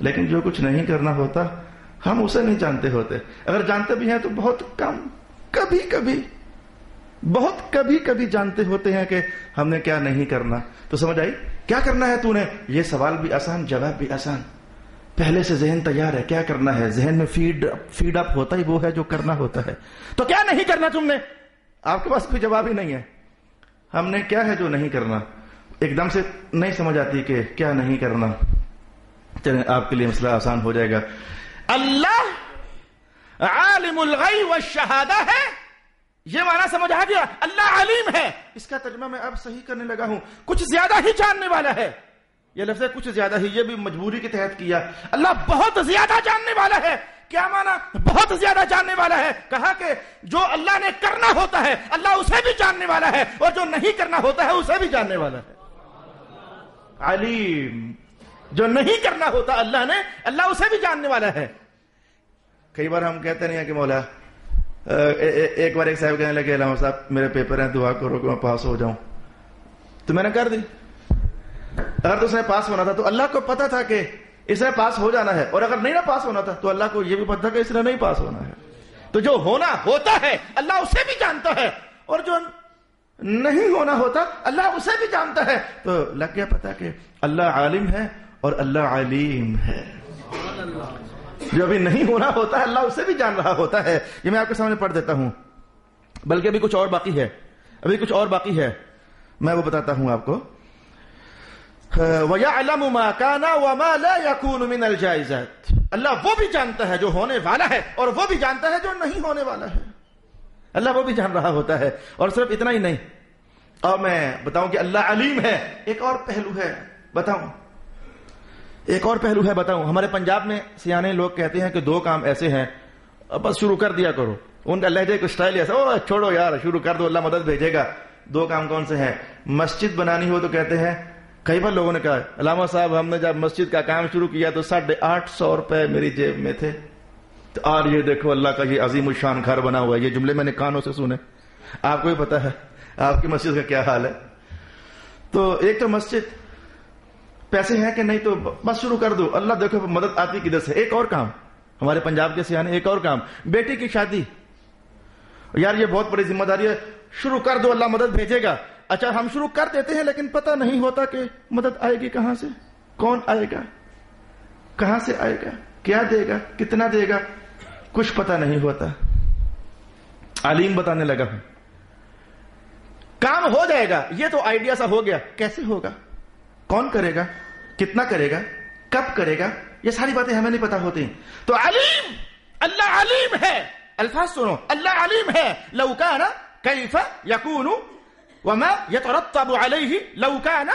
لیکن جو کچھ نہیں کرنا ہوتا ہم اسے نہیں جانتے ہوتے. اگر جانتے بھی ہیں تو بہت کم، کبھی کبھی، بہت کبھی کبھی جانتے ہوتے ہیں کہ ہم نے کیا نہیں کرنا. تو سمجھ آئی کیا کرنا ہے تو نے؟ یہ سوال بھی آسان، جواب بھی آسان. پہلے سے ذہن تیار ہے کیا کرنا ہے، ذہن میں فیڈ اپ ہوتا ہی وہ ہے جو کرنا ہوتا ہے. تو کیا نہیں کرنا تم نے؟ آپ کے پاس کوئی جواب ہی نہیں ہے. ہم نے کیا ہے جو نہیں کرنا؟ ایک دم سے نہیں سمجھ آتی کہ کیا نہیں کرنا. چلیں آپ کے لیے مسئلہ آسان ہو جائے گا. اللہ عالم الغیب والشہادہ ہے، یہ معنی سمجھ آ گیا. اللہ علیم ہے، اس کا ترجمہ میں اب صحیح کرنے لگا ہوں. کچھ زیادہ ہی جاننے والا ہے. یہ لفظ ہے کچھ زیادہ ہی، یہ بھی مجبوری کے تحت کیا. اللہ بہت زیادہ جاننے والا ہے. کیا معنی بہت زیادہ جاننے والا ہے؟ کہا کہ جو اللہ نے کرنا ہوتا ہے اللہ اسے بھی جاننے والا ہے، اور جو نہیں کرنا ہوتا ہے اسے بھی جاننے والا ہے. علیم، جو نہیں کرنا ہوتا اللہ اسے بھی جاننے والا ہے. کئی بار ہم کہتے نہیں ہیں کہ مولا، ایک بار ایک صاحب کہنے لگے علامہ صاحب میرے پیپر ہیں، دعا کرو کہ میں پاس ہو جاؤں. تو میں نے کر دی. اگر تو اس نے پاس ہونا تھا تو اللہ کو پتا تھا کہ اس نے پاس ہو جانا ہے، اور اگر نہیں نہ پاس ہونا تھا تو اللہ کو یہ بھی پتا تھا کہ اس نے نہیں پاس ہونا ہے. تو جو ہونا ہوتا ہے اللہ اسے بھی جانتا ہے، اور جو نہیں ہونا ہوتا اللہ اسے بھی جانتا ہے. تو لگ گیا پتا کہ اللہ عالم ہے اور اللہ علیم ہے. جو ابھی نہیں ہونا ہوتا ہے اللہ اسے بھی جان رہا ہوتا ہے. یہ میں آپ کے سامنے پڑھ دیتا ہوں، بلکہ ابھی کچھ اور باقی ہے، میں وہ بتاتا ہوں آپ کو. وَيَعْلَمُ مَا كَانَ وَمَا لَا يَكُونُ مِنَ الْجَائِزَاتِ، اللہ وہ بھی جانتا ہے جو ہونے والا ہے، اور وہ بھی جانتا ہے جو نہیں ہونے والا ہے. اللہ وہ بھی جان رہا ہوتا ہے. اور صرف اتنا ہی نہیں، اور میں بتاؤں کہ اللہ علیم ہے. ایک اور پہلو ہے بتاؤں. ہمارے پنجاب میں سیانے لوگ کہتے ہیں کہ دو کام ایسے ہیں بس شروع کر دیا کرو. ان کا لہجے کو اسٹائل ایسا، او چھوڑو یار شروع کر دو اللہ مدد بھیجے گا. دو کام کون سے ہیں؟ مسجد بنانی ہو تو کہتے ہیں، کئی بار لوگوں نے کہا علامہ صاحب ہم نے جب مسجد کا کام شروع کیا تو 850 روپے میری جیب میں تھے، تو اور یہ دیکھو اللہ کا یہ عظیم الشان گھر بنا ہوا ہے. یہ جملے میں نے کانوں سے سنے. آپ کو بھی پتا ہے آپ کی مسجد کا کیا حال ہے. تو ایک تو مسجد پیسے ہیں کہ نہیں تو بس شروع کر دو، اللہ دیکھو مدد آتی کدھر سے. ایک اور کام ہمارے پنجاب کے سیانے، ایک اور کام بیٹی کی شادی. یار یہ بہت بڑی ذمہ داری ہے، شروع کر دو اللہ مدد بھیجے گا. اچھا ہم شروع کر دیتے ہیں لیکن پتہ نہیں ہوتا کہ مدد آئے گی کہاں سے، کون آئے گا، کہاں سے آئے گا، کیا دے گا، کتنا دے گا، کچھ پتہ نہیں ہوتا. علیم بتانے لگا ہوں کام ہو جائے گا. یہ تو آئیڈیا سا ہو گیا، کیسے ہوگا، کون کرے گا، کتنا کرے گا، کب کرے گا، یہ ساری باتیں ہمیں نہیں پتا ہوتی. تو علیم، اللہ علیم ہے. الفاظ سنو، اللہ علیم ہے. لو کان کیف یکون وما یترتب علیہ لو کان.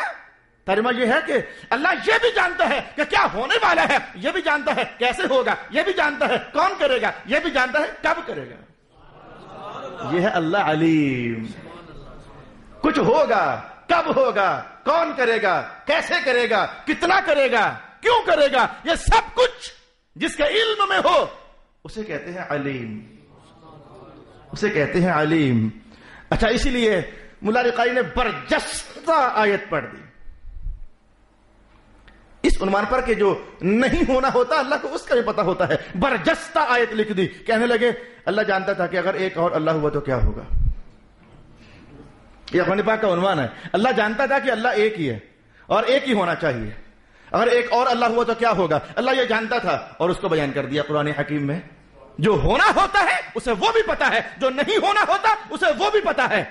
ترجمہ یہ ہے کہ اللہ یہ بھی جانتا ہے کہ کیا ہونے والا ہے، یہ بھی جانتا ہے کیسے ہوگا، یہ بھی جانتا ہے کون کرے گا، یہ بھی جانتا ہے کب کرے گا. یہ ہے اللہ علیم. کچھ ہوگا، کب ہوگا، کون کرے گا، کیسے کرے گا، کتنا کرے گا، کیوں کرے گا، یہ سب کچھ جس کے علم میں ہو اسے کہتے ہیں علیم، اسے کہتے ہیں علیم. اچھا اسی لیے ملا علی قاری نے برجستہ آیت پڑھ دی اس عنوان پر کہ جو نہیں ہونا ہوتا اللہ کو اس کا بھی پتا ہوتا ہے. برجستہ آیت لکھ دی. کہنے لگے اللہ جانتا تھا کہ اگر ایک اور اللہ ہوا تو کیا ہوگا. یہ قرآن پاک کا عنوان ہے. اللہ جانتا تھا کہ اللہ ایک ہی ہے اور ایک ہی ہونا چاہیے. اگر ایک اور اللہ ہوا تو کیا ہوگا، اللہ یہ جانتا تھا اور اس کو بیان کر دیا قرآن حکیم میں. جو ہونا ہوتا ہے اسے وہ بھی پتا ہے، جو نہیں ہونا ہوتا اسے وہ بھی پتا ہے.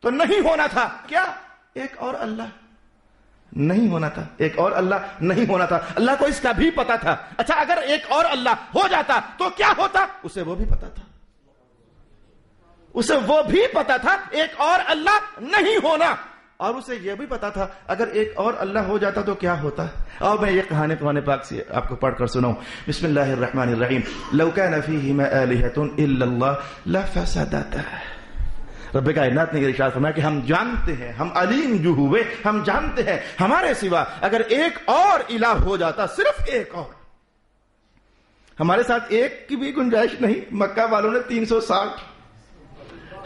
تو نہیں ہونا تھا کیا، ایک اور اللہ نہیں ہونا تھا، ایک اور اللہ نہیں ہونا تھا. اللہ کو اس کا بھی پتا تھا. اچھا اگر ایک اور اللہ ہو جاتا تو کیا ہوتا، اسے وہ بھی پتا تھا، اسے وہ بھی پتا تھا ایک اور اللہ نہیں ہونا. اور اسے یہ بھی پتا تھا اگر ایک اور اللہ ہو جاتا تو کیا ہوتا. اور میں یہ کہانی قرآن پاک سے آپ کو پڑھ کر سناؤں. بسم اللہ الرحمن الرحیم. لو کان فیہما آلہۃ الا اللہ لفسدتا. رب کائنات نے ارشاد فرمایا کہ ہم جانتے ہیں، ہم علیم جو ہوئے ہم جانتے ہیں ہمارے سوا اگر ایک اور الہ ہو جاتا، صرف ایک اور. ہمارے ساتھ ایک کی بھی گنجائش نہیں. مکہ والوں نے 360،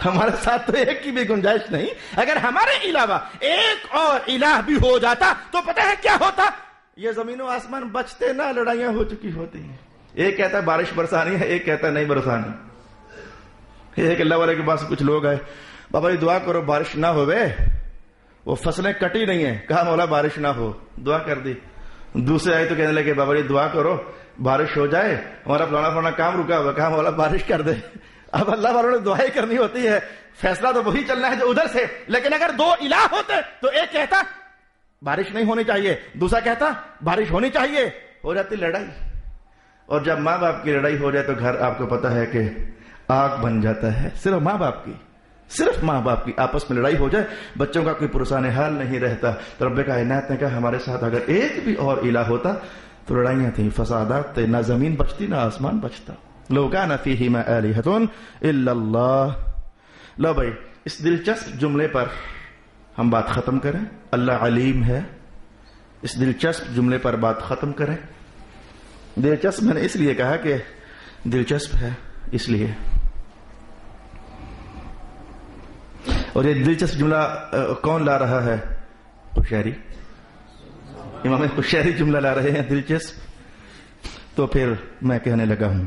ہمارے ساتھ تو ایک کی بھی گنجائش نہیں. اگر ہمارے علاوہ ایک اور الہ بھی ہو جاتا تو پتہ ہے کیا ہوتا. یہ زمین و آسمان بچتے نہ لڑائیاں ہو چکی ہوتی ہیں. ایک کہتا ہے بارش برسانی ہے, ایک کہتا ہے نہیں برسانی. ایک اللہ والے کے پاس کچھ لوگ آئے, بابا جی دعا کرو بارش نہ ہوئے, وہ فصلیں کٹی نہیں ہیں. کہا مولا بارش نہ ہو, دعا کر دی. دوسرے آئے تو کہنے لگے بابا جی دعا کرو بارش ہو جائے, ہمارا فلانا کام رکا ہوا. کہا مولا بارش کر دے. اب اللہ والوں نے دعائیں کرنی ہوتی ہے, فیصلہ تو وہی چلنا ہے جو ادھر سے. لیکن اگر دو الہ ہوتے تو ایک کہتا بارش نہیں ہونی چاہیے, دوسرا کہتا بارش ہونی چاہیے, ہو جاتی لڑائی. اور جب ماں باپ کی لڑائی ہو جائے تو گھر آپ کو پتا ہے کہ آگ بن جاتا ہے. صرف ماں باپ کی آپس میں لڑائی ہو جائے, بچوں کا کوئی پرسان حال نہیں رہتا. تو رب کائنات نے کہا ہمارے ساتھ اگر ایک بھی اور الہ ہوتا تو لڑائیاں تھیں, فسادات تھے, نہ زمین بچتی نہ آسمان بچتا. لو کان فیہما آلہۃ الا اللہ. لو بھائی اس دلچسپ جملے پر ہم بات ختم کریں. اللہ علیم ہے, اس دلچسپ جملے پر بات ختم کریں. دلچسپ میں نے اس لیے کہا کہ دلچسپ ہے اس لیے, اور یہ دلچسپ جملہ کون لا رہا ہے؟ قشیری, امام قشیری جملہ لا رہے ہیں دلچسپ. تو پھر میں کہنے لگا ہوں,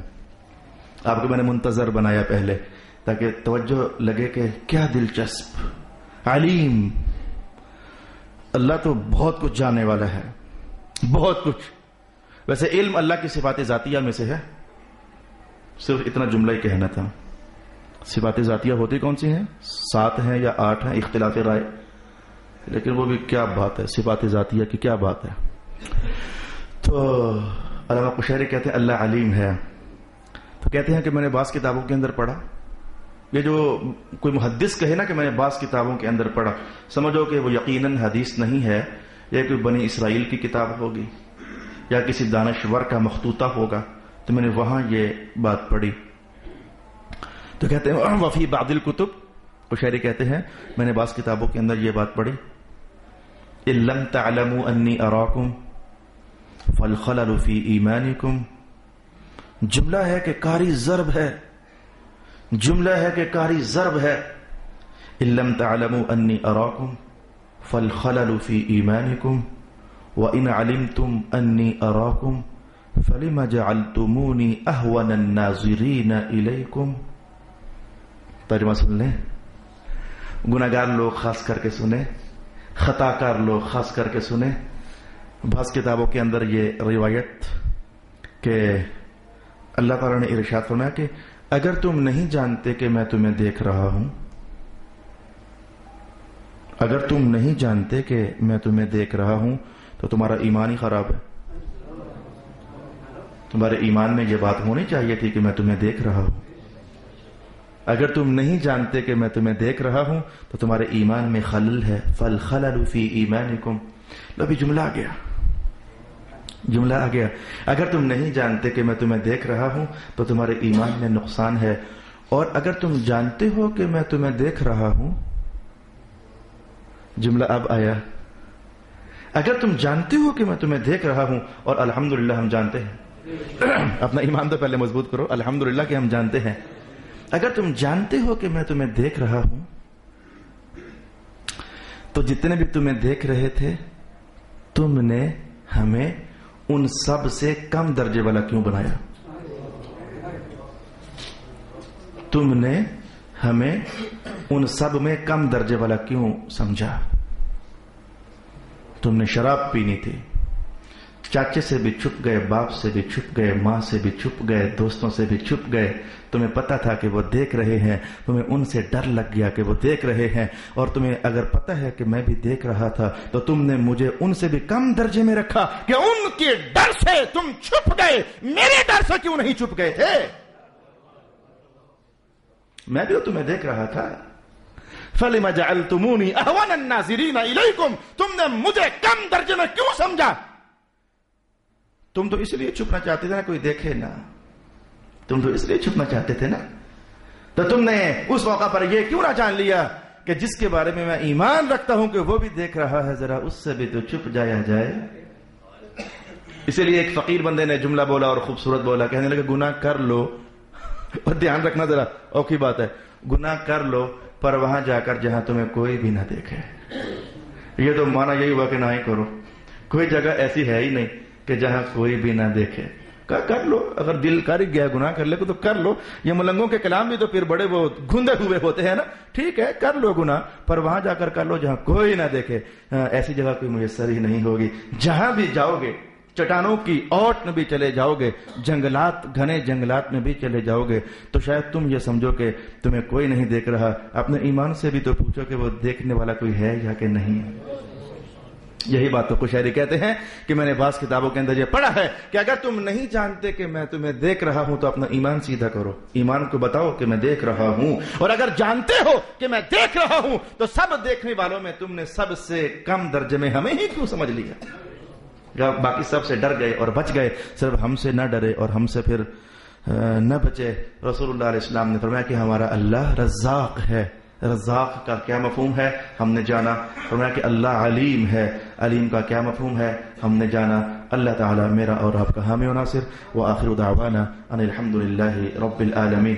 آپ کو میں نے منتظر بنایا پہلے تاکہ توجہ لگے کہ کیا دلچسپ. علیم, اللہ تو بہت کچھ جاننے والا ہے, بہت کچھ. ویسے علم اللہ کی صفات ذاتیہ میں سے ہے. صرف اتنا جملہ ہی کہنا تھا. صفات ذاتیہ ہوتی کون سی ہیں؟ 7 ہیں یا 8 ہیں, اختلاف رائے. لیکن وہ بھی کیا بات ہے, صفات ذاتیہ کی کیا بات ہے. تو علامہ قشیری کہتے ہیں اللہ علیم ہے. تو کہتے ہیں کہ میں نے بعض کتابوں کے اندر پڑھا. یہ جو کوئی محدث کہے نا کہ میں نے بعض کتابوں کے اندر پڑھا, سمجھو کہ وہ یقیناً حدیث نہیں ہے, یہ کوئی بنی اسرائیل کی کتاب ہوگی یا کسی دانشور کا مخطوطہ ہوگا. تو میں نے وہاں یہ بات پڑھی. تو کہتے ہیں وفی بعض الکتب, قشیری کہتے ہیں میں نے بعض کتابوں کے اندر یہ بات پڑھی, ان لم تعلموا انی اراکم فالخلل فی ایمانکم. جملہ ہے کہ کاری ضرب ہے, جملہ ہے کہ کاری ضرب ہے. ان لم تعلموا انی اراکم فالخلل فی ایمانکم وَإِنْ عَلِمْتُمْ أَنِّي أَرَاكُمْ فَلِمَ جَعَلْتُمُونِي أَهْوَنَ النَّاظِرِينَ إِلَيْكُمْ. ترجمہ سن لیں. گناہگار لوگ خاص کر کے سنیں, خطا کار لوگ خاص کر کے سنیں. بعض کتابوں کے اندر یہ روایت کہ اللہ تعالیٰ نے ارشاد فرمایا کہ اگر تم نہیں جانتے کہ میں تمہیں دیکھ رہا ہوں, اگر تم نہیں جانتے کہ میں تمہیں دیکھ رہا ہوں تو تمہارا ایمان ہی خراب ہے. تمہارے ایمان میں یہ بات ہونی چاہیے تھی کہ میں تمہیں دیکھ رہا ہوں. اگر تم نہیں جانتے کہ میں تمہیں دیکھ رہا ہوں تو تمہارے ایمان میں خلل ہے. فالخلل فی ایمانکم. لو بھی جملہ آ گیا, جملہ آ گیا. اگر تم نہیں جانتے کہ میں تمہیں دیکھ رہا ہوں تو تمہارے ایمان میں نقصان ہے, اور اگر تم جانتے ہو کہ میں تمہیں دیکھ رہا ہوں, جملہ اب آیا, اگر تم جانتے ہو کہ میں تمہیں دیکھ رہا ہوں, اور الحمدللہ ہم جانتے ہیں, اپنا ایمان تو پہلے مضبوط کرو, الحمدللہ کہ ہم جانتے ہیں. اگر تم جانتے ہو کہ میں تمہیں دیکھ رہا ہوں تو جتنے بھی تمہیں دیکھ رہے تھے تم نے ہمیں ان سب سے کم درجے والا کیوں بنایا؟ تم نے ہمیں ان سب میں کم درجے والا کیوں سمجھا؟ تم نے شراب پینی تھی, چاچے سے بھی چھپ گئے, باپ سے بھی چھپ گئے, ماں سے بھی چھپ گئے, دوستوں سے بھی چھپ گئے. تمہیں پتا تھا کہ وہ دیکھ رہے ہیں, تمہیں ان سے ڈر لگ گیا کہ وہ دیکھ رہے ہیں, اور تمہیں اگر پتا ہے کہ میں بھی دیکھ رہا تھا تو تم نے مجھے ان سے بھی کم درجے میں رکھا کہ ان کے ڈر سے تم چھپ گئے, میرے ڈر سے کیوں نہیں چھپ گئے تھے؟ میں بھی تمہیں دیکھ رہا تھا. فَلِمَ جَعَلْتُمُونِي أَهْوَنَ النَّاظِرِينَ إِلَيْكُمْ. تم نے مجھے کم درجے میں کیوں سمجھا؟ تم تو اس لیے چھپنا چاہتے تھے نا کوئی دیکھے نا, تم تو اس لیے چھپنا چاہتے تھے نا. تو تم نے اس موقع پر یہ کیوں نہ جان لیا کہ جس کے بارے میں ایمان رکھتا ہوں کہ وہ بھی دیکھ رہا ہے, ذرا اس سے بھی تو چھپ جایا جائے. اسی لیے ایک فقیر بندے نے جملہ بولا اور خوبصورت بولا, کہنے لگا گناہ کر لو, اور دھیان رکھنا ذرا اوکھی بات ہے, گناہ کر لو پر وہاں جا کر جہاں تمہیں کوئی بھی نہ دیکھے. یہ تو مانا یہی ہوا کہ نہ ہی کرو, کوئی جگہ ایسی ہے ہی نہیں کہ جہاں کوئی بھی نہ دیکھے. کر لو، اگر دل کر گیا گناہ کر لے کو تو کر لو. یہ ملنگوں کے کلام بھی تو پھر بڑے وہ گھندے ہوئے ہوتے ہیں نا. ٹھیک ہے کر لو گناہ، پر وہاں جا کر لو جہاں کوئی نہ دیکھے. ایسی جگہ کوئی میسر ہی نہیں ہوگی. جہاں بھی جاؤ گے، چٹانوں کی اوٹ میں بھی چلے جاؤ گے، جنگلات گھنے جنگلات میں بھی چلے جاؤ گے، تو شاید تم یہ سمجھو کہ تمہیں کوئی نہیں دیکھ رہا. اپنے ایمان سے بھی تو پوچھو کہ وہ دیکھنے والا کوئی ہے یا کہ نہیں. یہی بات تو قشیری کہتے ہیں کہ میں نے بعض کتابوں کے اندر یہ پڑھا ہے کہ اگر تم نہیں جانتے کہ میں تمہیں دیکھ رہا ہوں تو اپنا ایمان سیدھا کرو، ایمان کو بتاؤ کہ میں دیکھ رہا ہوں. اور اگر جانتے ہو کہ میں دیکھ رہا ہوں تو سب دیکھنے والوں میں تم نے سب سے کم درجے میں ہمیں ہی کیوں سمجھ لیا؟ باقی سب سے ڈر گئے اور بچ گئے، صرف ہم سے نہ ڈرے اور ہم سے پھر نہ بچے. رسول اللہ علیہ السلام نے فرمایا کہ ہمارا اللہ رزاق ہے. رزاق کا کیا مفہوم ہے ہم نے جانا. فرمایا کہ اللہ علیم ہے. علیم کا کیا مفہوم ہے ہم نے جانا. اللہ تعالی میرا اور آپ کا حامی و ناصر. وآخر دعوانا ان الحمد للہ رب العالمین.